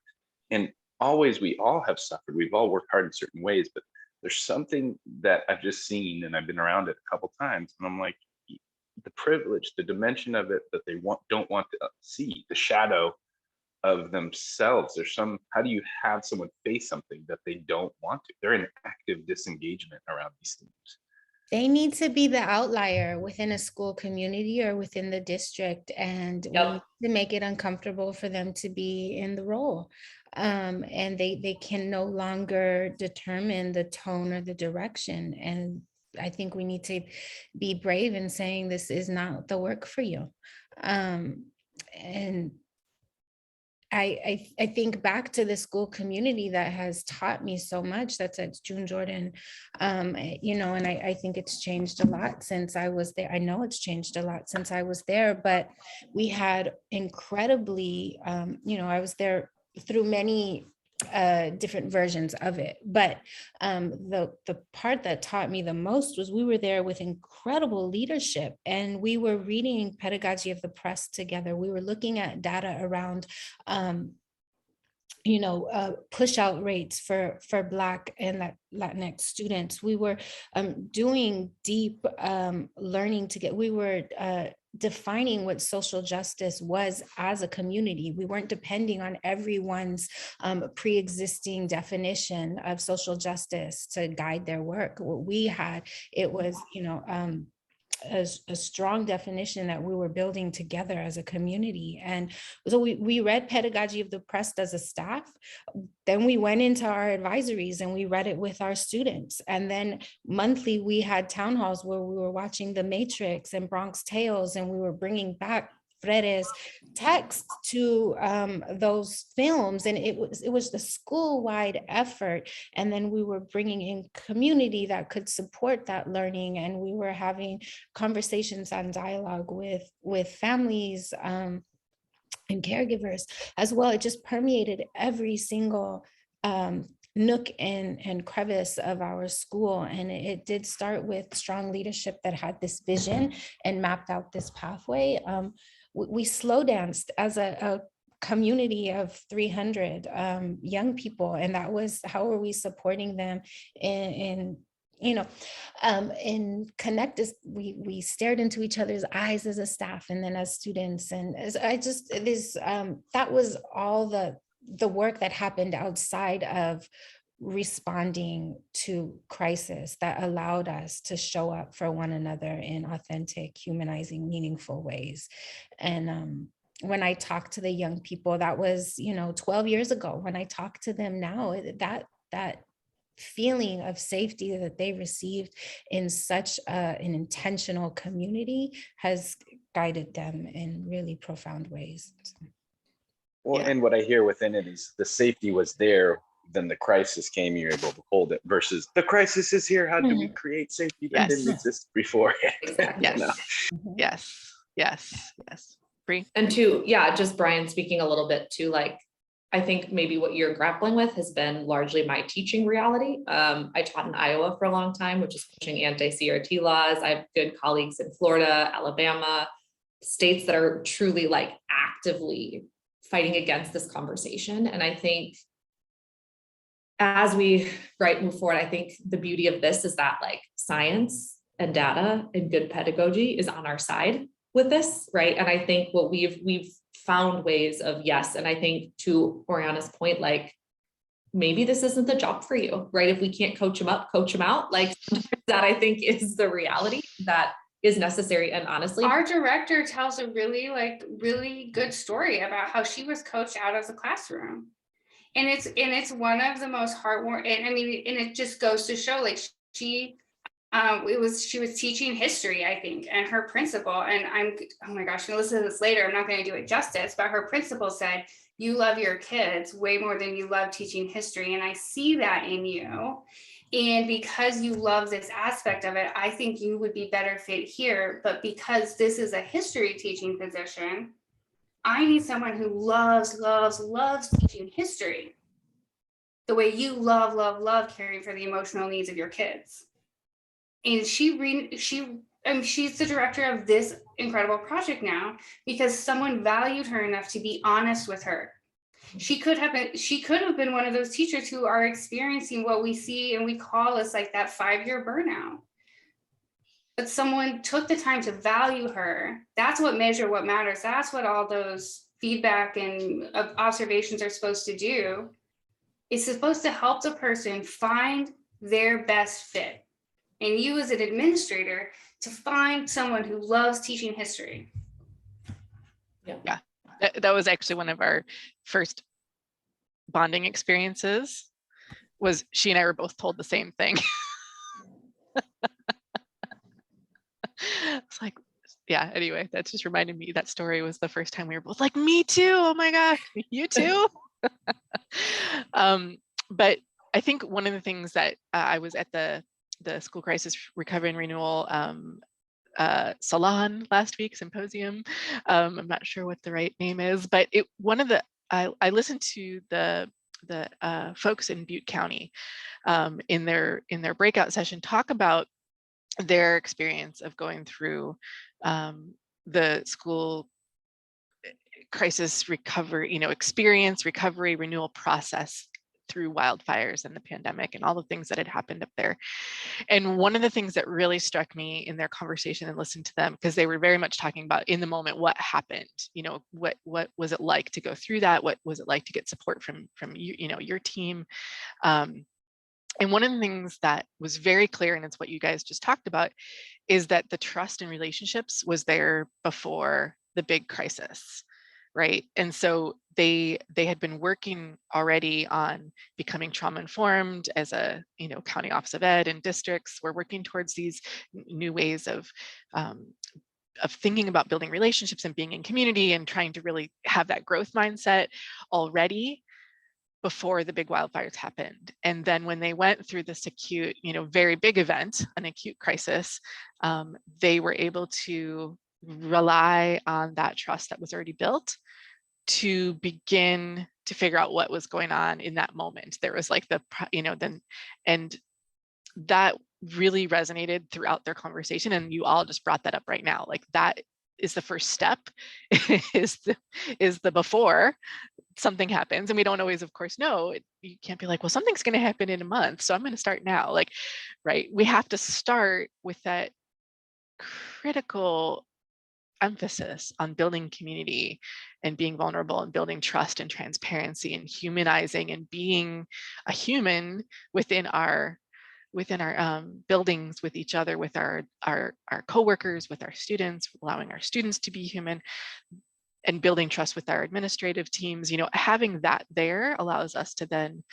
And always, we all have suffered. We've all worked hard in certain ways, but there's something that I've just seen, and I've been around it a couple times, and I'm like, the privilege, the dimension of it that they don't want to see, the shadow of themselves. There's how do you have someone face something that they don't want to? They're in active disengagement around these things. They need to be the outlier within a school community or within the district, and we need to make it uncomfortable for them to be in the role. And they can no longer determine the tone or the direction. And I think we need to be brave in saying this is not the work for you. And I think back to the school community that has taught me so much. That's at June Jordan, you know, and I think it's changed a lot since I was there. I know it's changed a lot since I was there, but we had incredibly, you know, I was there through many different versions of it, but the part that taught me the most was we were there with incredible leadership, and we were reading Pedagogy of the Press together. We were looking at data around you know, push out rates for Black and Latinx students. We were doing deep learning to we were defining what social justice was as a community. We weren't depending on everyone's pre-existing definition of social justice to guide their work. What we had, it was, you know, a strong definition that we were building together as a community. And so we read Pedagogy of the Press as a staff. Then we went into our advisories and we read it with our students. And then monthly we had town halls where we were watching The Matrix and Bronx Tales, and we were bringing back Frere's text to those films, and it was the school-wide effort. And then we were bringing in community that could support that learning, and we were having conversations and dialogue with families and caregivers as well. It just permeated every single nook and crevice of our school. And it did start with strong leadership that had this vision and mapped out this pathway. We slow danced as a community of 300 young people, and that was how are we supporting them in and connect us. We stared into each other's eyes as a staff and then as students. And that was all the work that happened outside of responding to crisis that allowed us to show up for one another in authentic, humanizing, meaningful ways. And when I talk to the young people, that was 12 years ago. When I talk to them now, that feeling of safety that they received in such an intentional community has guided them in really profound ways. Well, Yeah. and what I hear within it is the safety was there, then the crisis came, you're able to hold it, versus the crisis is here. How do we create safety that didn't exist before? Yes. Mhm. Yes. Bree? And just Brian speaking a little bit to like, I think maybe what you're grappling with has been largely my teaching reality. I taught in Iowa for a long time, which is pushing anti-CRT laws. I have good colleagues in Florida, Alabama, states that are truly like actively fighting against this conversation. And I think as we move forward, I think the beauty of this is that like science and data and good pedagogy is on our side with this, right? And I think what we've found ways of, yes, and I think to Oriana's point, like maybe this isn't the job for you, right? If we can't coach them up, coach them out. Like that I think is the reality that is necessary. And honestly, our director tells a really good story about how she was coached out of the classroom. And it's one of the most heartwarming, and it just goes to show, like, she was teaching history, I think, and her principal, and oh my gosh, I'm gonna listen to this later, I'm not going to do it justice, but her principal said, you love your kids way more than you love teaching history, and I see that in you. And because you love this aspect of it, I think you would be better fit here. But because this is a history teaching position, I need someone who loves teaching history the way you love caring for the emotional needs of your kids. And she's the director of this incredible project now because someone valued her enough to be honest with her. She could have been one of those teachers who are experiencing what we see and we call as like that 5-year burnout. But someone took the time to value her. That's what matters. That's what all those feedback and observations are supposed to do. It's supposed to help the person find their best fit. And you as an administrator to find someone who loves teaching history. Yeah. That was actually one of our first bonding experiences, was she and I were both told the same thing. It's like, yeah, anyway, that just reminded me, that story was the first time we were both like, me too, oh my gosh, you too. But I think one of the things that I was at the School Crisis Recovery and Renewal salon last week, symposium. I'm not sure what the right name is, but I listened to the folks in Butte County in their breakout session talk about their experience of going through the school crisis recovery, recovery, renewal process through wildfires and the pandemic and all the things that had happened up there. And one of the things that really struck me in their conversation and listening to them, because they were very much talking about in the moment what happened, what was it like to go through that? What was it like to get support from your team? And one of the things that was very clear, and it's what you guys just talked about, is that the trust and relationships was there before the big crisis, right? And so they had been working already on becoming trauma informed as a county office of ed and districts. We're working towards these new ways of of thinking about building relationships and being in community and trying to really have that growth mindset already before the big wildfires happened. And then when they went through this acute, very big event, an acute crisis, they were able to rely on that trust that was already built to begin to figure out what was going on in that moment. There was like and that really resonated throughout their conversation. And you all just brought that up right now. Like that is the first step is the before something happens. And we don't always, of course, know. You can't be like, well, something's going to happen in a month, so I'm going to start now. Like, right. We have to start with that critical emphasis on building community and being vulnerable and building trust and transparency and humanizing and being a human within our buildings, with each other, with our coworkers, with our students, allowing our students to be human, and building trust with our administrative teams. Having that there allows us to then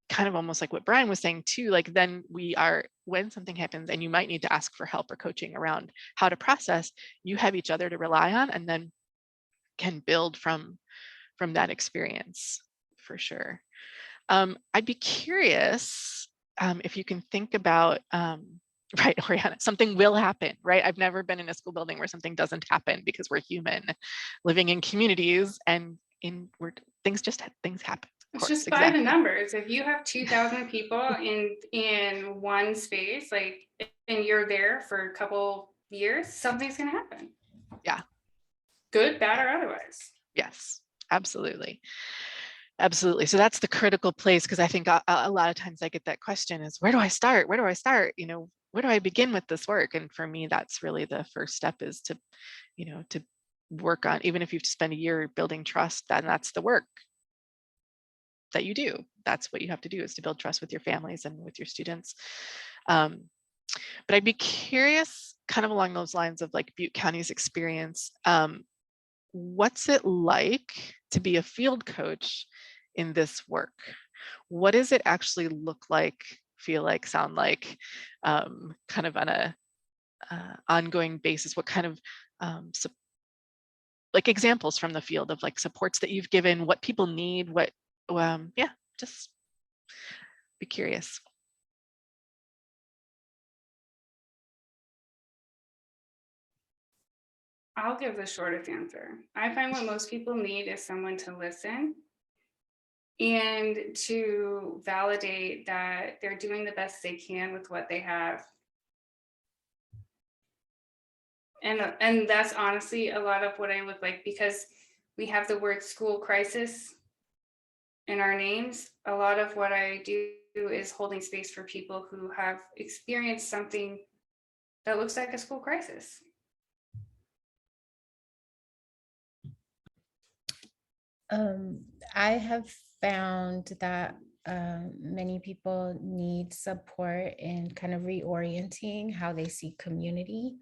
kind of almost like what Brian was saying too, like then when something happens and you might need to ask for help or coaching around how to process, you have each other to rely on and then can build from that experience for sure. I'd be curious if you can think about, right, Oriana, something will happen, right? I've never been in a school building where something doesn't happen because we're human, living in communities and things happen. It's just by the numbers. If you have 2,000 people in one space, like, and you're there for a couple years, something's gonna happen. Yeah. Good, bad, or otherwise. Yes, absolutely. Absolutely. So that's the critical place, because I think a lot of times I get that question is, where do I start? Where do I start? Where do I begin with this work? And for me, that's really the first step, is to work on, even if you have to spend a year building trust, then that's the work that you do. That's what you have to do, is to build trust with your families and with your students. But I'd be curious, kind of along those lines of like Butte County's experience, what's it like to be a field coach in this work? What does it actually look like, feel like, sound like, kind of on a ongoing basis? What kind of like examples from the field of like supports that you've given, what people need, just be curious. I'll give the shortest answer. I find what most people need is someone to listen and to validate that they're doing the best they can with what they have. And that's honestly a lot of what I look like, because we have the word school crisis in our names. A lot of what I do is holding space for people who have experienced something that looks like a school crisis. I have found that many people need support in kind of reorienting how they see community,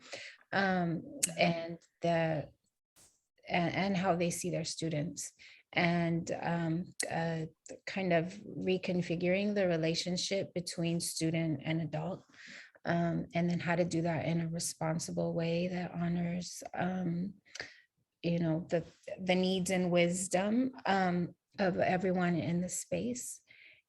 and how they see their students, and kind of reconfiguring the relationship between student and adult, and then how to do that in a responsible way that honors the needs and wisdom of everyone in the space.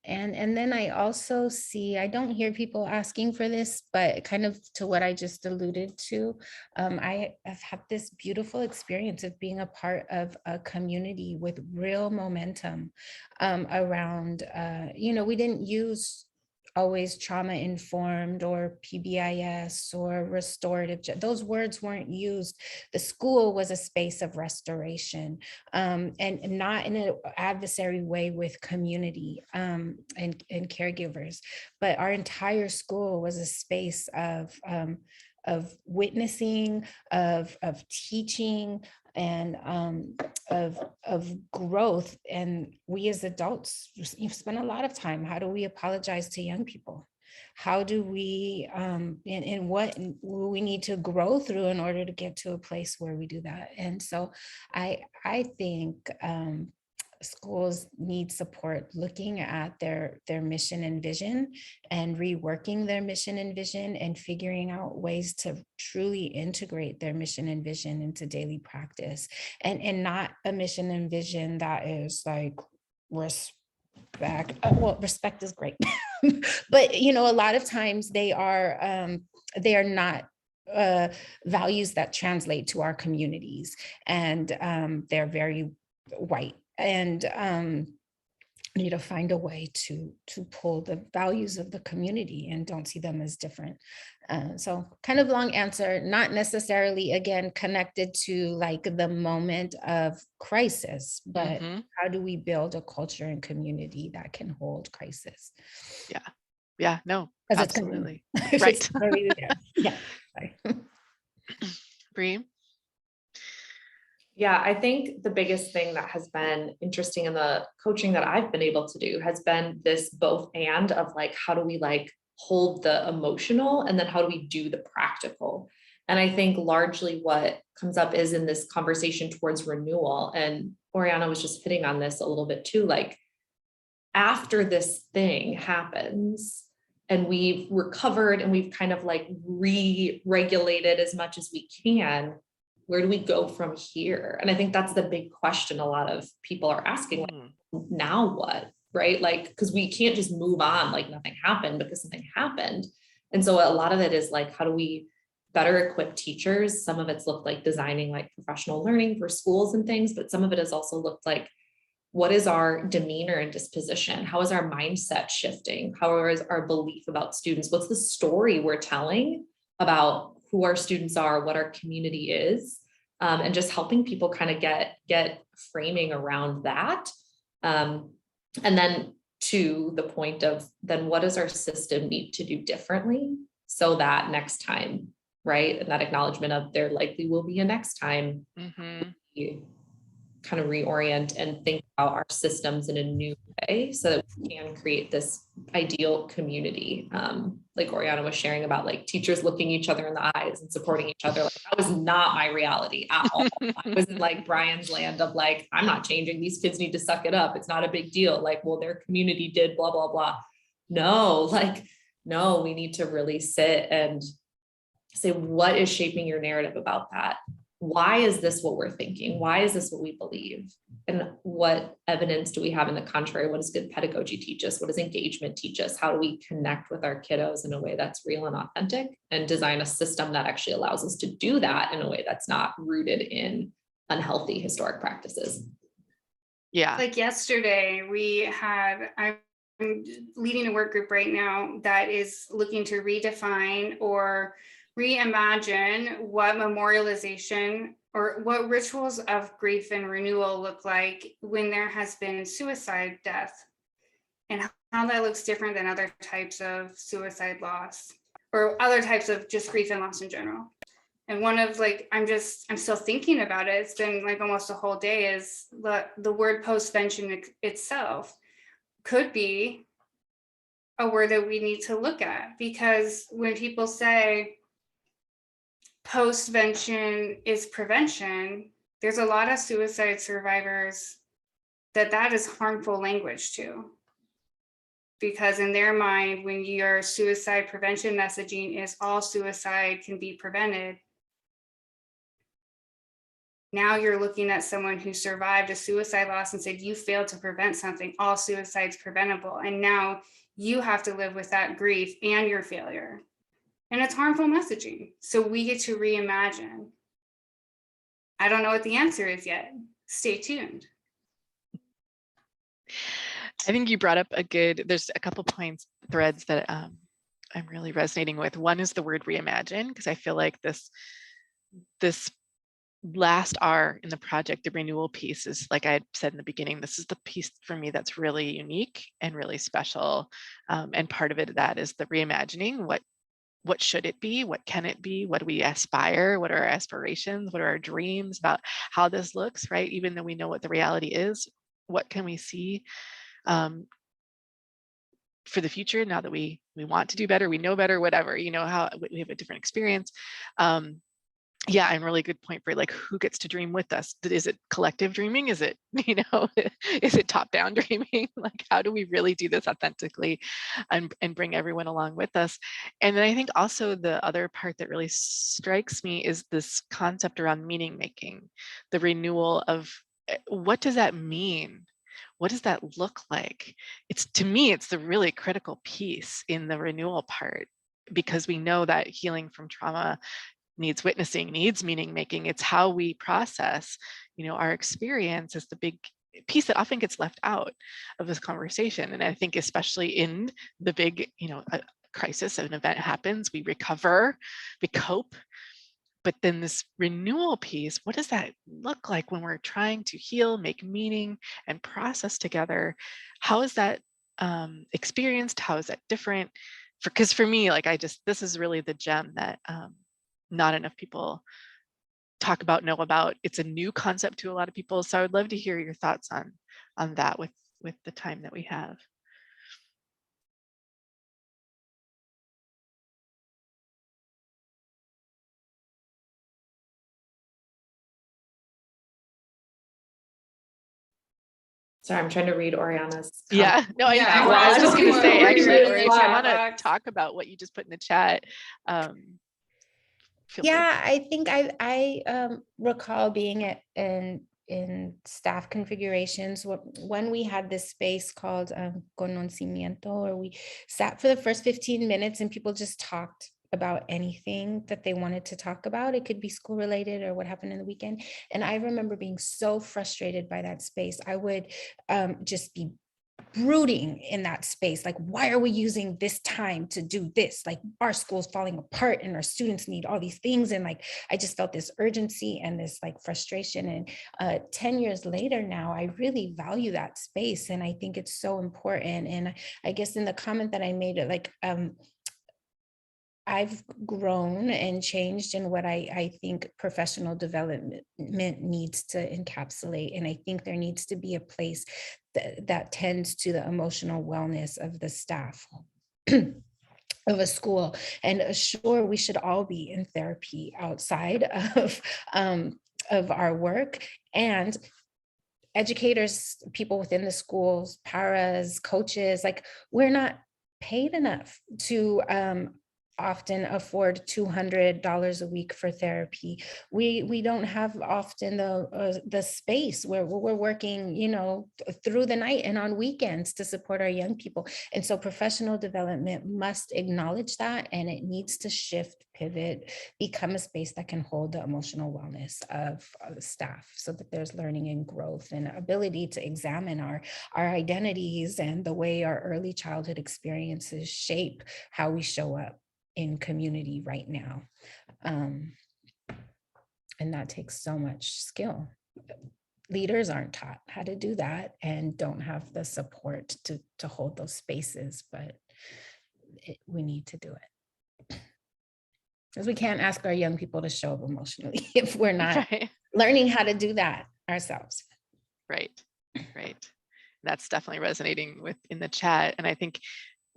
And then I also see, I don't hear people asking for this, but kind of to what I just alluded to, I have had this beautiful experience of being a part of a community with real momentum around, we didn't use always trauma informed or PBIS or restorative. Those words weren't used. The school was a space of restoration, and not in an adversary way with community and caregivers, but our entire school was a space of witnessing, of teaching, and of growth. And we as adults, you've spent a lot of time. How do we apologize to young people? How do we and what we need to grow through in order to get to a place where we do that? And so I think schools need support looking at their mission and vision and reworking their mission and vision and figuring out ways to truly integrate their mission and vision into daily practice, and not a mission and vision that is like respect. Well, respect is great, but a lot of times they are not values that translate to our communities, and they're very white, and need to find a way to pull the values of the community and don't see them as different. So kind of long answer, not necessarily again connected to like the moment of crisis, but how do we build a culture and community that can hold crisis? Yeah, no, absolutely. Right. Yeah. Bree? Yeah, I think the biggest thing that has been interesting in the coaching that I've been able to do has been this both and of like, how do we like hold the emotional and then how do we do the practical? And I think largely what comes up is in this conversation towards renewal, and Oriana was just hitting on this a little bit too, like after this thing happens and we've recovered and we've kind of like re-regulated as much as we can, where do we go from here? And I think that's the big question a lot of people are asking, like, now what, right? Like, because we can't just move on like nothing happened because something happened. And so a lot of it is like, how do we better equip teachers? Some of it's looked like designing like professional learning for schools and things, but some of it has also looked like, what is our demeanor and disposition? How is our mindset shifting? How is our belief about students? What's the story we're telling about who our students are, what our community is, and just helping people kind of get framing around that. And then to the point of then what does our system need to do differently so that next time, right? And that acknowledgement of there likely will be a next time. We kind of reorient and think about our systems in a new way so that we can create this ideal community. Like Oriana was sharing about like teachers looking each other in the eyes and supporting each other. Like that was not my reality at all. I was in like Brian's land of like, I'm not changing. These kids need to suck it up. It's not a big deal. Like, well, their community did blah, blah, blah. No, we need to really sit and say, what is shaping your narrative about that? Why is this what we're thinking? Why is this what we believe? And what evidence do we have in the contrary? What does good pedagogy teach us? What does engagement teach us? How do we connect with our kiddos in a way that's real and authentic and design a system that actually allows us to do that in a way that's not rooted in unhealthy historic practices? Yeah. Like yesterday, I'm leading a work group right now that is looking to redefine or reimagine what memorialization or what rituals of grief and renewal look like when there has been suicide death, and how that looks different than other types of suicide loss or other types of just grief and loss in general. And one of like, I'm still thinking about it. It's been like almost a whole day, is the word postvention itself could be a word that we need to look at, because when people say postvention is prevention, there's a lot of suicide survivors that is harmful language to, because in their mind, when your suicide prevention messaging is all suicide can be prevented, now you're looking at someone who survived a suicide loss and said, you failed to prevent something, all suicide's preventable. And now you have to live with that grief and your failure. And it's harmful messaging. So we get to reimagine. I don't know what the answer is yet. Stay tuned. I think you brought up there's a couple threads that I'm really resonating with. One is the word reimagine, because I feel like this last R in the project, the renewal piece, is like I had said in the beginning, this is the piece for me that's really unique and really special. And part of it, that is the reimagining. What should it be? What can it be? What do we aspire? What are our aspirations? What are our dreams about how this looks, right? Even though we know what the reality is, what can we see for the future now that we want to do better, we know better, whatever, how we have a different experience. yeah, and really good point for like, who gets to dream with us? Is it collective dreaming? Is it, you know, is it top-down dreaming? Like, how do we really do this authentically and bring everyone along with us? And then I think also the other part that really strikes me is this concept around meaning making, the renewal of what does that mean? What does that look like? It's, to me, it's the really critical piece in the renewal part, because we know that healing from trauma needs witnessing, needs meaning making. It's how we process, you know, our experience is the big piece that often gets left out of this conversation. And I think especially in the big, you know, a crisis, an event happens, we recover, we cope. But then this renewal piece, what does that look like when we're trying to heal, make meaning, and process together? How is that experienced? How is that different? Because for me, like, this is really the gem that not enough people talk about, know about. It's a new concept to a lot of people. So I would love to hear your thoughts on that with the time that we have. Sorry, I'm trying to read Oriana's comment. Yeah, no, I Yeah, well, I was I just was gonna looking say, over actually, your or if you chat want to box. talk about what you just put in the chat, feel free. Yeah, I think I recall being in staff configurations when we had this space called conocimiento, or we sat for the first 15 minutes and people just talked about anything that they wanted to talk about. It could be school related or what happened in the weekend. And I remember being so frustrated by that space. I would just be brooding in that space. Like, why are we using this time to do this? Like, our school's falling apart and our students need all these things. And like, I just felt this urgency and this like frustration. And 10 years later now, I really value that space. And I think it's so important. And I guess in the comment that I made, like, I've grown and changed in what I think professional development needs to encapsulate. And I think there needs to be a place that tends to the emotional wellness of the staff of a school. And sure, we should all be in therapy outside of our work. And educators, people within the schools, paras, coaches, like, we're not paid enough to often afford $200 a week for therapy. We don't have often the space where we're working, you know, through the night and on weekends to support our young people. And so professional development must acknowledge that, and it needs to shift, pivot, become a space that can hold the emotional wellness of the staff, so that there's learning and growth and ability to examine our identities and the way our early childhood experiences shape how we show up in community right now. And that takes so much skill. Leaders aren't taught how to do that and don't have the support to hold those spaces, but we need to do it. Because we can't ask our young people to show up emotionally if we're not learning how to do that ourselves. Right. That's definitely resonating in the chat. And I think,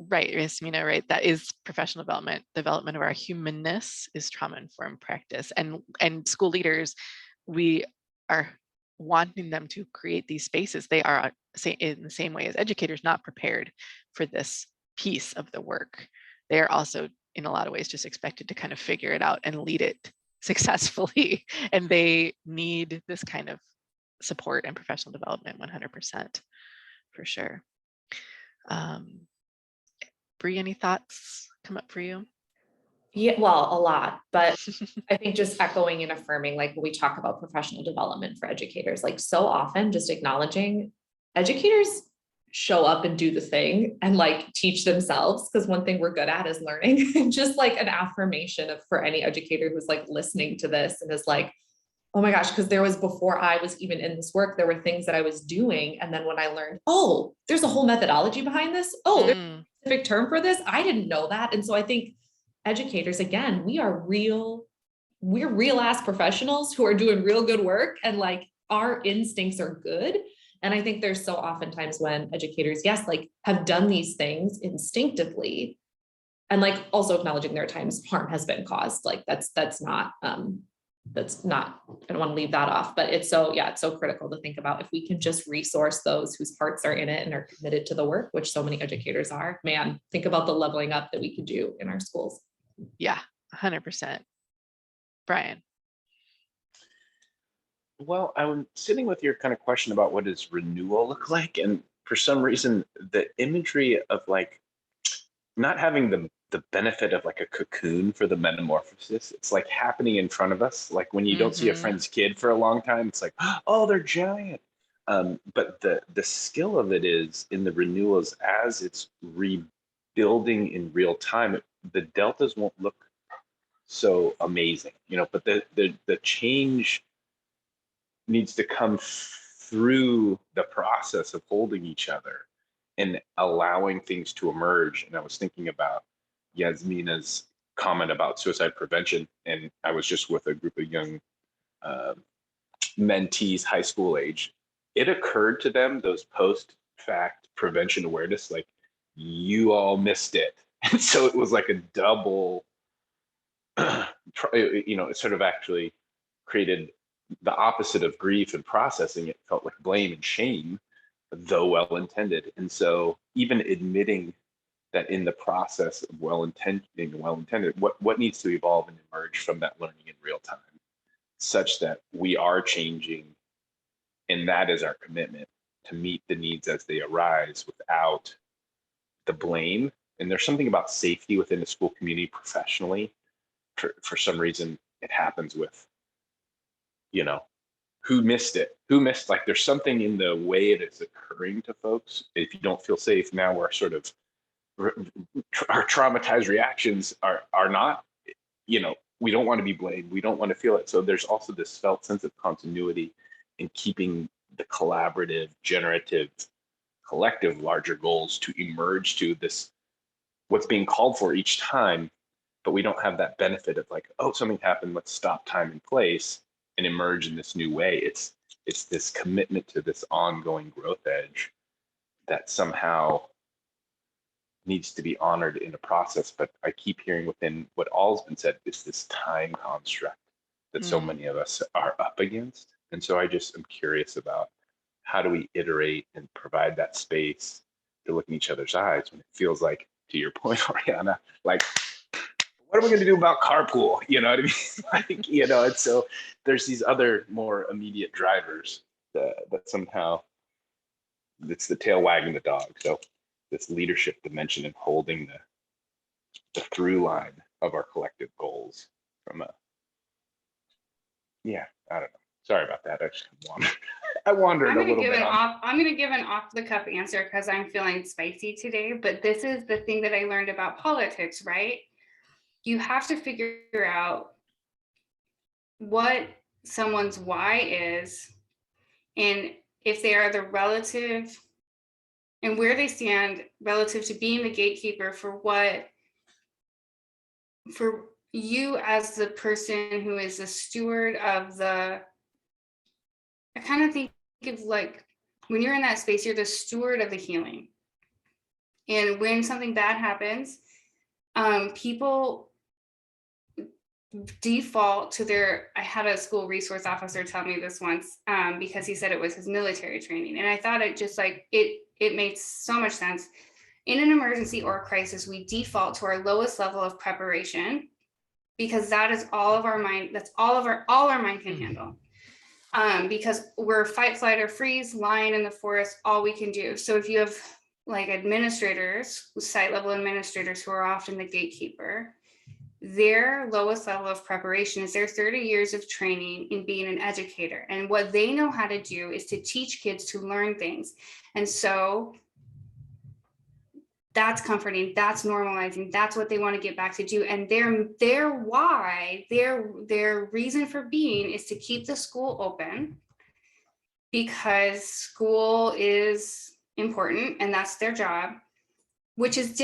right, Yasmina, right, that is professional development of our humanness is trauma-informed practice. And school leaders, we are wanting them to create these spaces. They are, in the same way as educators, not prepared for this piece of the work. They are also, in a lot of ways, just expected to kind of figure it out and lead it successfully. And they need this kind of support and professional development 100%, for sure. Bree, any thoughts come up for you? Yeah, well, a lot, but I think just echoing and affirming, like when we talk about professional development for educators, like so often just acknowledging educators show up and do the thing and like teach themselves. Because one thing we're good at is learning. Just like an affirmation of, for any educator who's like listening to this and is like, oh my gosh, because there was, before I was even in this work, there were things that I was doing. And then when I learned, oh, there's a whole methodology behind this. Oh, there's a specific term for this. I didn't know that. And so I think educators, again, we're real ass professionals who are doing real good work, and like our instincts are good. And I think there's so oftentimes when educators, yes, like have done these things instinctively, and like also acknowledging there are times harm has been caused. Like that's not that's not, I don't want to leave that off, but it's so critical to think about if we can just resource those whose hearts are in it and are committed to the work, which so many educators are. Man, think about the leveling up that we could do in our schools. Yeah, 100%. Brian. Well, I'm sitting with your kind of question about what does renewal look like, and for some reason, the imagery of like not having the benefit of like a cocoon for the metamorphosis, it's like happening in front of us. Like when you don't see a friend's kid for a long time, it's like, oh, they're giant. But the skill of it is in the renewals as it's rebuilding in real time. The deltas won't look so amazing, but the change needs to come through the process of holding each other and allowing things to emerge. And I was thinking about Yasmina's comment about suicide prevention, and I was just with a group of young mentees, high school age. It occurred to them, those post-fact prevention awareness, like, you all missed it. And so it was like a double, it sort of actually created the opposite of grief and processing. It felt like blame and shame, though well-intended. And so even admitting that in the process of well-intended, what needs to evolve and emerge from that learning in real time, such that we are changing, and that is our commitment, to meet the needs as they arise without the blame. And there's something about safety within the school community professionally. For some reason, it happens with, who missed it? Who missed, like, there's something in the way it is occurring to folks. If you don't feel safe, now we're sort of, our traumatized reactions are not, we don't want to be blamed. We don't want to feel it. So there's also this felt sense of continuity in keeping the collaborative, generative, collective larger goals to emerge to this, what's being called for each time. But we don't have that benefit of like, oh, something happened, let's stop time and place and emerge in this new way. It's this commitment to this ongoing growth edge that somehow needs to be honored in a process. But I keep hearing within what all's been said is this time construct that so many of us are up against. And so I just am curious about how do we iterate and provide that space to look in each other's eyes when it feels like, to your point, Oriana, like, what are we going to do about carpool? You know what I mean? Like, and so there's these other more immediate drivers that somehow it's the tail wagging the dog. So this leadership dimension and holding the through line of our collective goals from I don't know. Sorry about that. I just wandered. I wandered a little bit. I'm going to give an off the cuff answer because I'm feeling spicy today, but this is the thing that I learned about politics, right? You have to figure out what someone's why is, and if they are the relative, and where they stand relative to being the gatekeeper for you as the person who is the steward of I kind of think of like, when you're in that space, you're the steward of the healing. And when something bad happens, people default to I had a school resource officer tell me this once, because he said it was his military training. And I thought it just like, it made so much sense. In an emergency or a crisis, we default to our lowest level of preparation because that is all of our mind. That's all our mind can handle. Because we're fight, flight, or freeze, lying in the forest, all we can do. So if you have like administrators, site level administrators who are often the gatekeeper, their lowest level of preparation is their 30 years of training in being an educator. And what they know how to do is to teach kids to learn things. And so that's comforting, that's normalizing, that's what they want to get back to do. And their why, their reason for being is to keep the school open because school is important and that's their job, which is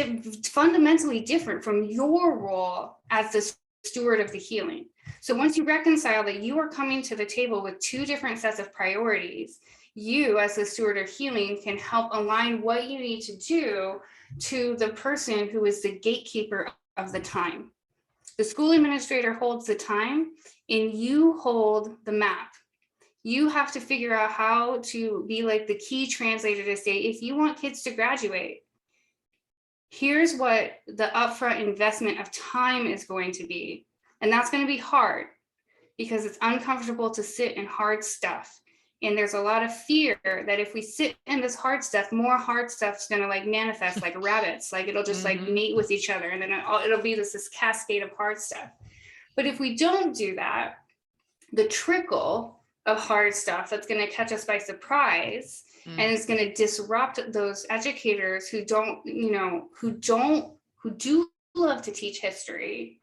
fundamentally different from your role as the steward of the healing. So once you reconcile that you are coming to the table with two different sets of priorities, you as the steward of healing can help align what you need to do to the person who is the gatekeeper of the time. The school administrator holds the time and you hold the map. You have to figure out how to be like the key translator to say, if you want kids to graduate, here's what the upfront investment of time is going to be. And that's going to be hard because it's uncomfortable to sit in hard stuff. And there's a lot of fear that if we sit in this hard stuff, more hard stuff's going to like manifest like rabbits, like it'll just like mate with each other. And then it'll be this cascade of hard stuff. But if we don't do that, the trickle of hard stuff that's going to catch us by surprise and it's going to disrupt those educators who don't, who do love to teach history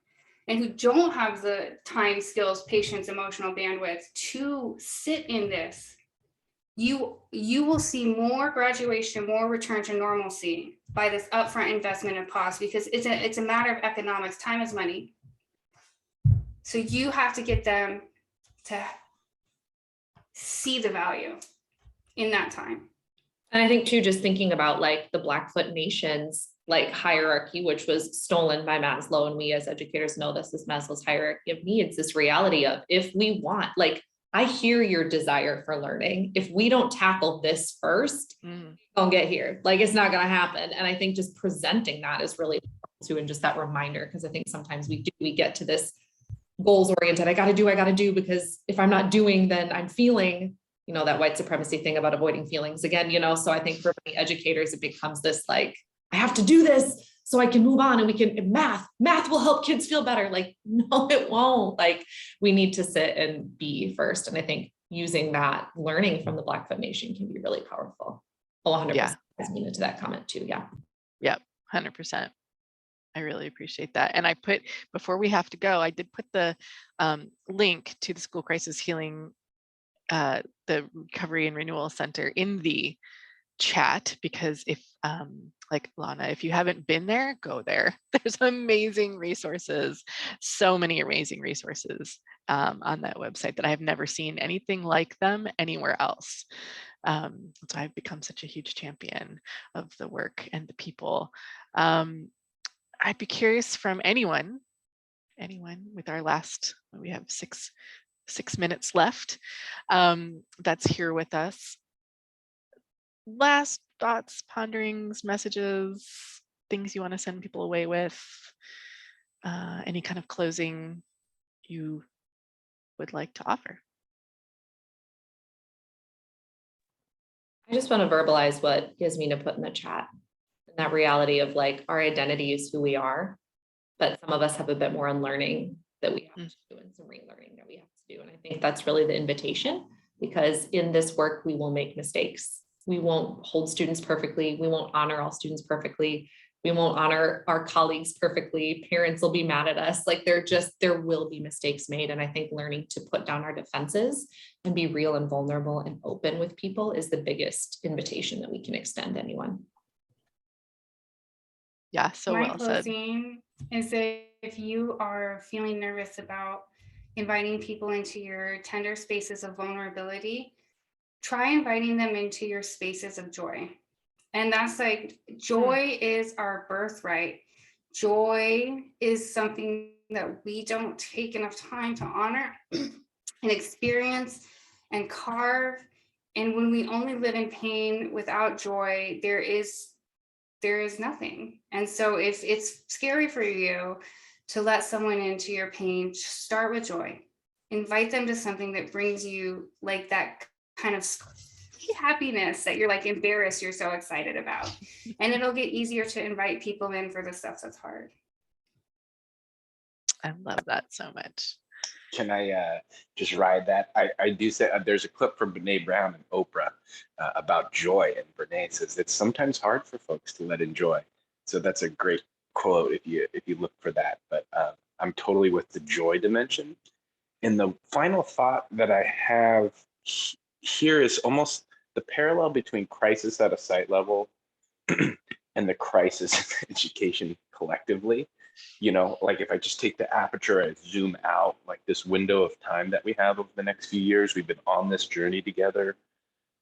and who don't have the time, skills, patience, emotional bandwidth to sit in this. You will see more graduation, more return to normalcy by this upfront investment of cost, because it's a matter of economics. Time is money. So you have to get them to see the value in that time. And I think too, just thinking about like the Blackfoot Nation's like hierarchy, which was stolen by Maslow. And we as educators know this is Maslow's hierarchy of needs, this reality of if we want, like, I hear your desire for learning. If we don't tackle this first, don't get here. Like it's not going to happen. And I think just presenting that is really important too. And just that reminder, because I think sometimes we get to this goals oriented. I got to do, because if I'm not doing, then I'm feeling, that white supremacy thing about avoiding feelings again, so I think for many educators, it becomes this, like, I have to do this so I can move on and we can math will help kids feel better. Like, no, it won't. Like we need to sit and be first. And I think using that learning from the Blackfoot Nation can be really powerful. 100% as Mina to that comment too. Yeah. Yep. 100%. I really appreciate that. And I put, before we have to go, I did put the link to the School Crisis Healing, the Recovery and Renewal Center in the chat, because if like Lana, if you haven't been there, go there. There's amazing resources, so many amazing resources on that website that I have never seen anything like them anywhere else. So I've become such a huge champion of the work and the people. I'd be curious from anyone with our last, we have six minutes left, that's here with us. Last thoughts, ponderings, messages, things you want to send people away with, any kind of closing you would like to offer. I just want to verbalize what Yasmina put in the chat. And that reality of like our identity is who we are, but some of us have a bit more unlearning that we have to do and some relearning that we have to do. And I think that's really the invitation, because in this work, we will make mistakes. We won't hold students perfectly. We won't honor all students perfectly. We won't honor our colleagues perfectly. Parents will be mad at us. Like there will be mistakes made. And I think learning to put down our defenses and be real and vulnerable and open with people is the biggest invitation that we can extend to anyone. Yeah, so my well said. closing is that if you are feeling nervous about inviting people into your tender spaces of vulnerability, try inviting them into your spaces of joy. And that's like, joy is our birthright. Joy is something that we don't take enough time to honor and experience and carve. And when we only live in pain without joy, there is nothing. And so if it's scary for you to let someone into your pain, start with joy. Invite them to something that brings you like that kind of happiness that you're like embarrassed you're so excited about. And it'll get easier to invite people in for the stuff that's hard. I love that so much. Can I just ride that? I do say there's a clip from Brene Brown and Oprah about joy, and Brene says it's sometimes hard for folks to let in joy. So that's a great quote if you look for that. But I'm totally with the joy dimension. And the final thought that I have here is almost the parallel between crisis at a site level and the crisis in education collectively. Like if I just take the aperture and zoom out, like this window of time that we have over the next few years, we've been on this journey together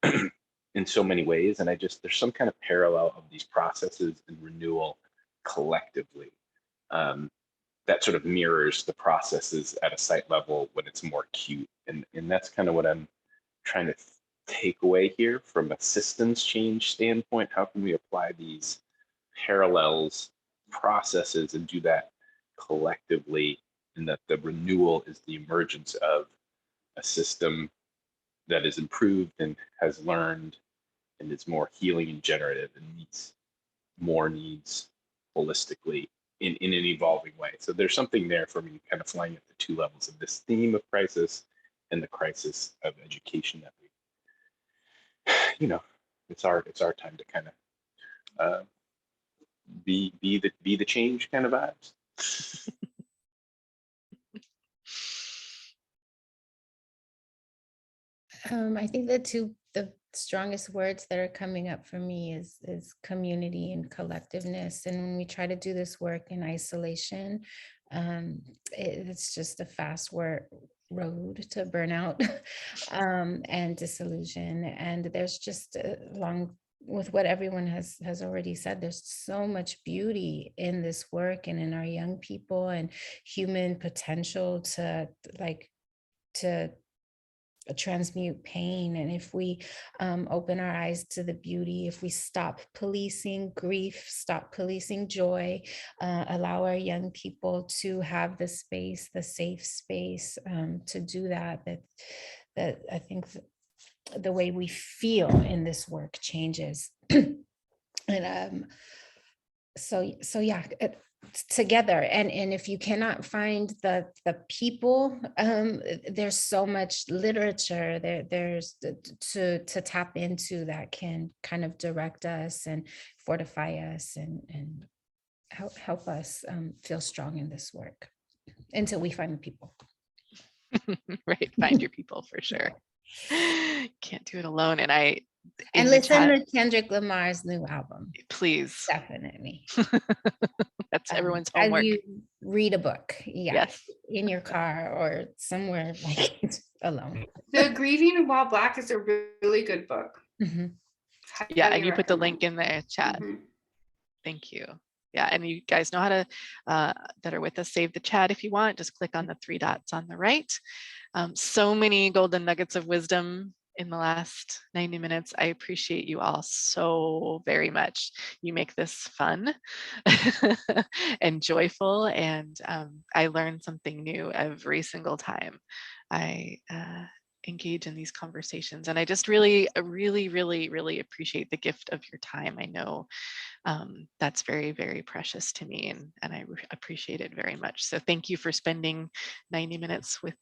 in so many ways. And there's some kind of parallel of these processes and renewal collectively. that sort of mirrors the processes at a site level when it's more acute. And that's kind of what I'm trying to take away here from a systems change standpoint. How can we apply these parallels, processes, and do that collectively, and that the renewal is the emergence of a system that is improved and has learned and is more healing and generative and meets more needs holistically in an evolving way. So there's something there for me kind of flying at the two levels of this theme of crisis and the crisis of education that we, it's our time to kind of be the change kind of vibes. I think the strongest words that are coming up for me is community and collectiveness. And when we try to do this work in isolation, it's just a fast road to burnout and disillusion. And there's just along with what everyone has already said, there's so much beauty in this work and in our young people and human potential to transmute pain. And if we open our eyes to the beauty, if we stop policing grief, stop policing joy, allow our young people to have the space, the safe space to do that I think the way we feel in this work changes. And so yeah, together. And if you cannot find the people, there's so much literature there's to tap into that can kind of direct us and fortify us and help us feel strong in this work until we find the people. Right, find your people for sure. Can't do it alone. And listen to Kendrick Lamar's new album. Please. Definitely. That's everyone's homework. As you read a book, Yes. in your car or somewhere like alone. The Grieving While Black is a really good book. Mm-hmm. Yeah, and you put the link in the chat. Mm-hmm. Thank you. Yeah, and you guys know how to, that are with us, save the chat if you want. Just click on the three dots on the right. So many golden nuggets of wisdom in the last 90 minutes. I appreciate you all so very much. You make this fun and joyful, and I learn something new every single time I engage in these conversations. And I just really appreciate the gift of your time. I know that's very, very precious to me, and I appreciate it very much. So thank you for spending 90 minutes with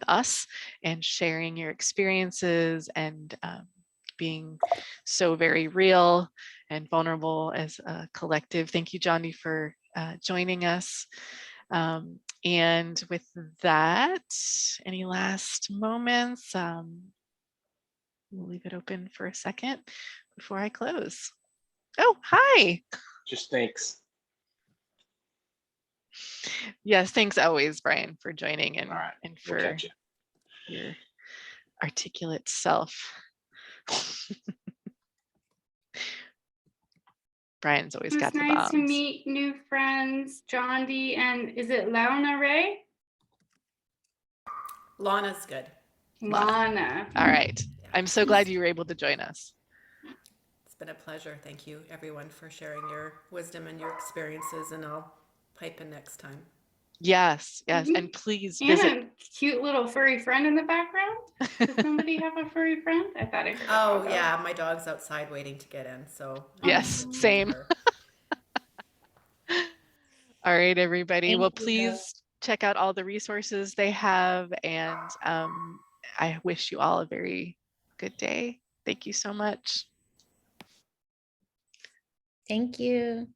us and sharing your experiences and being so very real and vulnerable as a collective. Thank you, Johnny, for joining us. And with that, any last moments? We'll leave it open for a second before I close. Oh, hi. Just thanks. Yes, thanks always, Brian, for joining and, All right, and we'll for catch you. your articulate self. Brian's always got It's the nice to bombs. meet new friends, John D. And is it Launa Ray? Lana's good. Lana. All right. I'm so glad you were able to join us. It's been a pleasure. Thank you, everyone, for sharing your wisdom and your experiences, and I'll pipe in next time. Yes, Mhm. and please And visit. a cute little furry friend in the background. Does somebody have a furry friend? I thought I heard. Oh, yeah, my dog's outside waiting to get in, so. Yes, same. All right, everybody. Well, please check out all the resources they have, and I wish you all a very good day. Thank you so much. Thank you.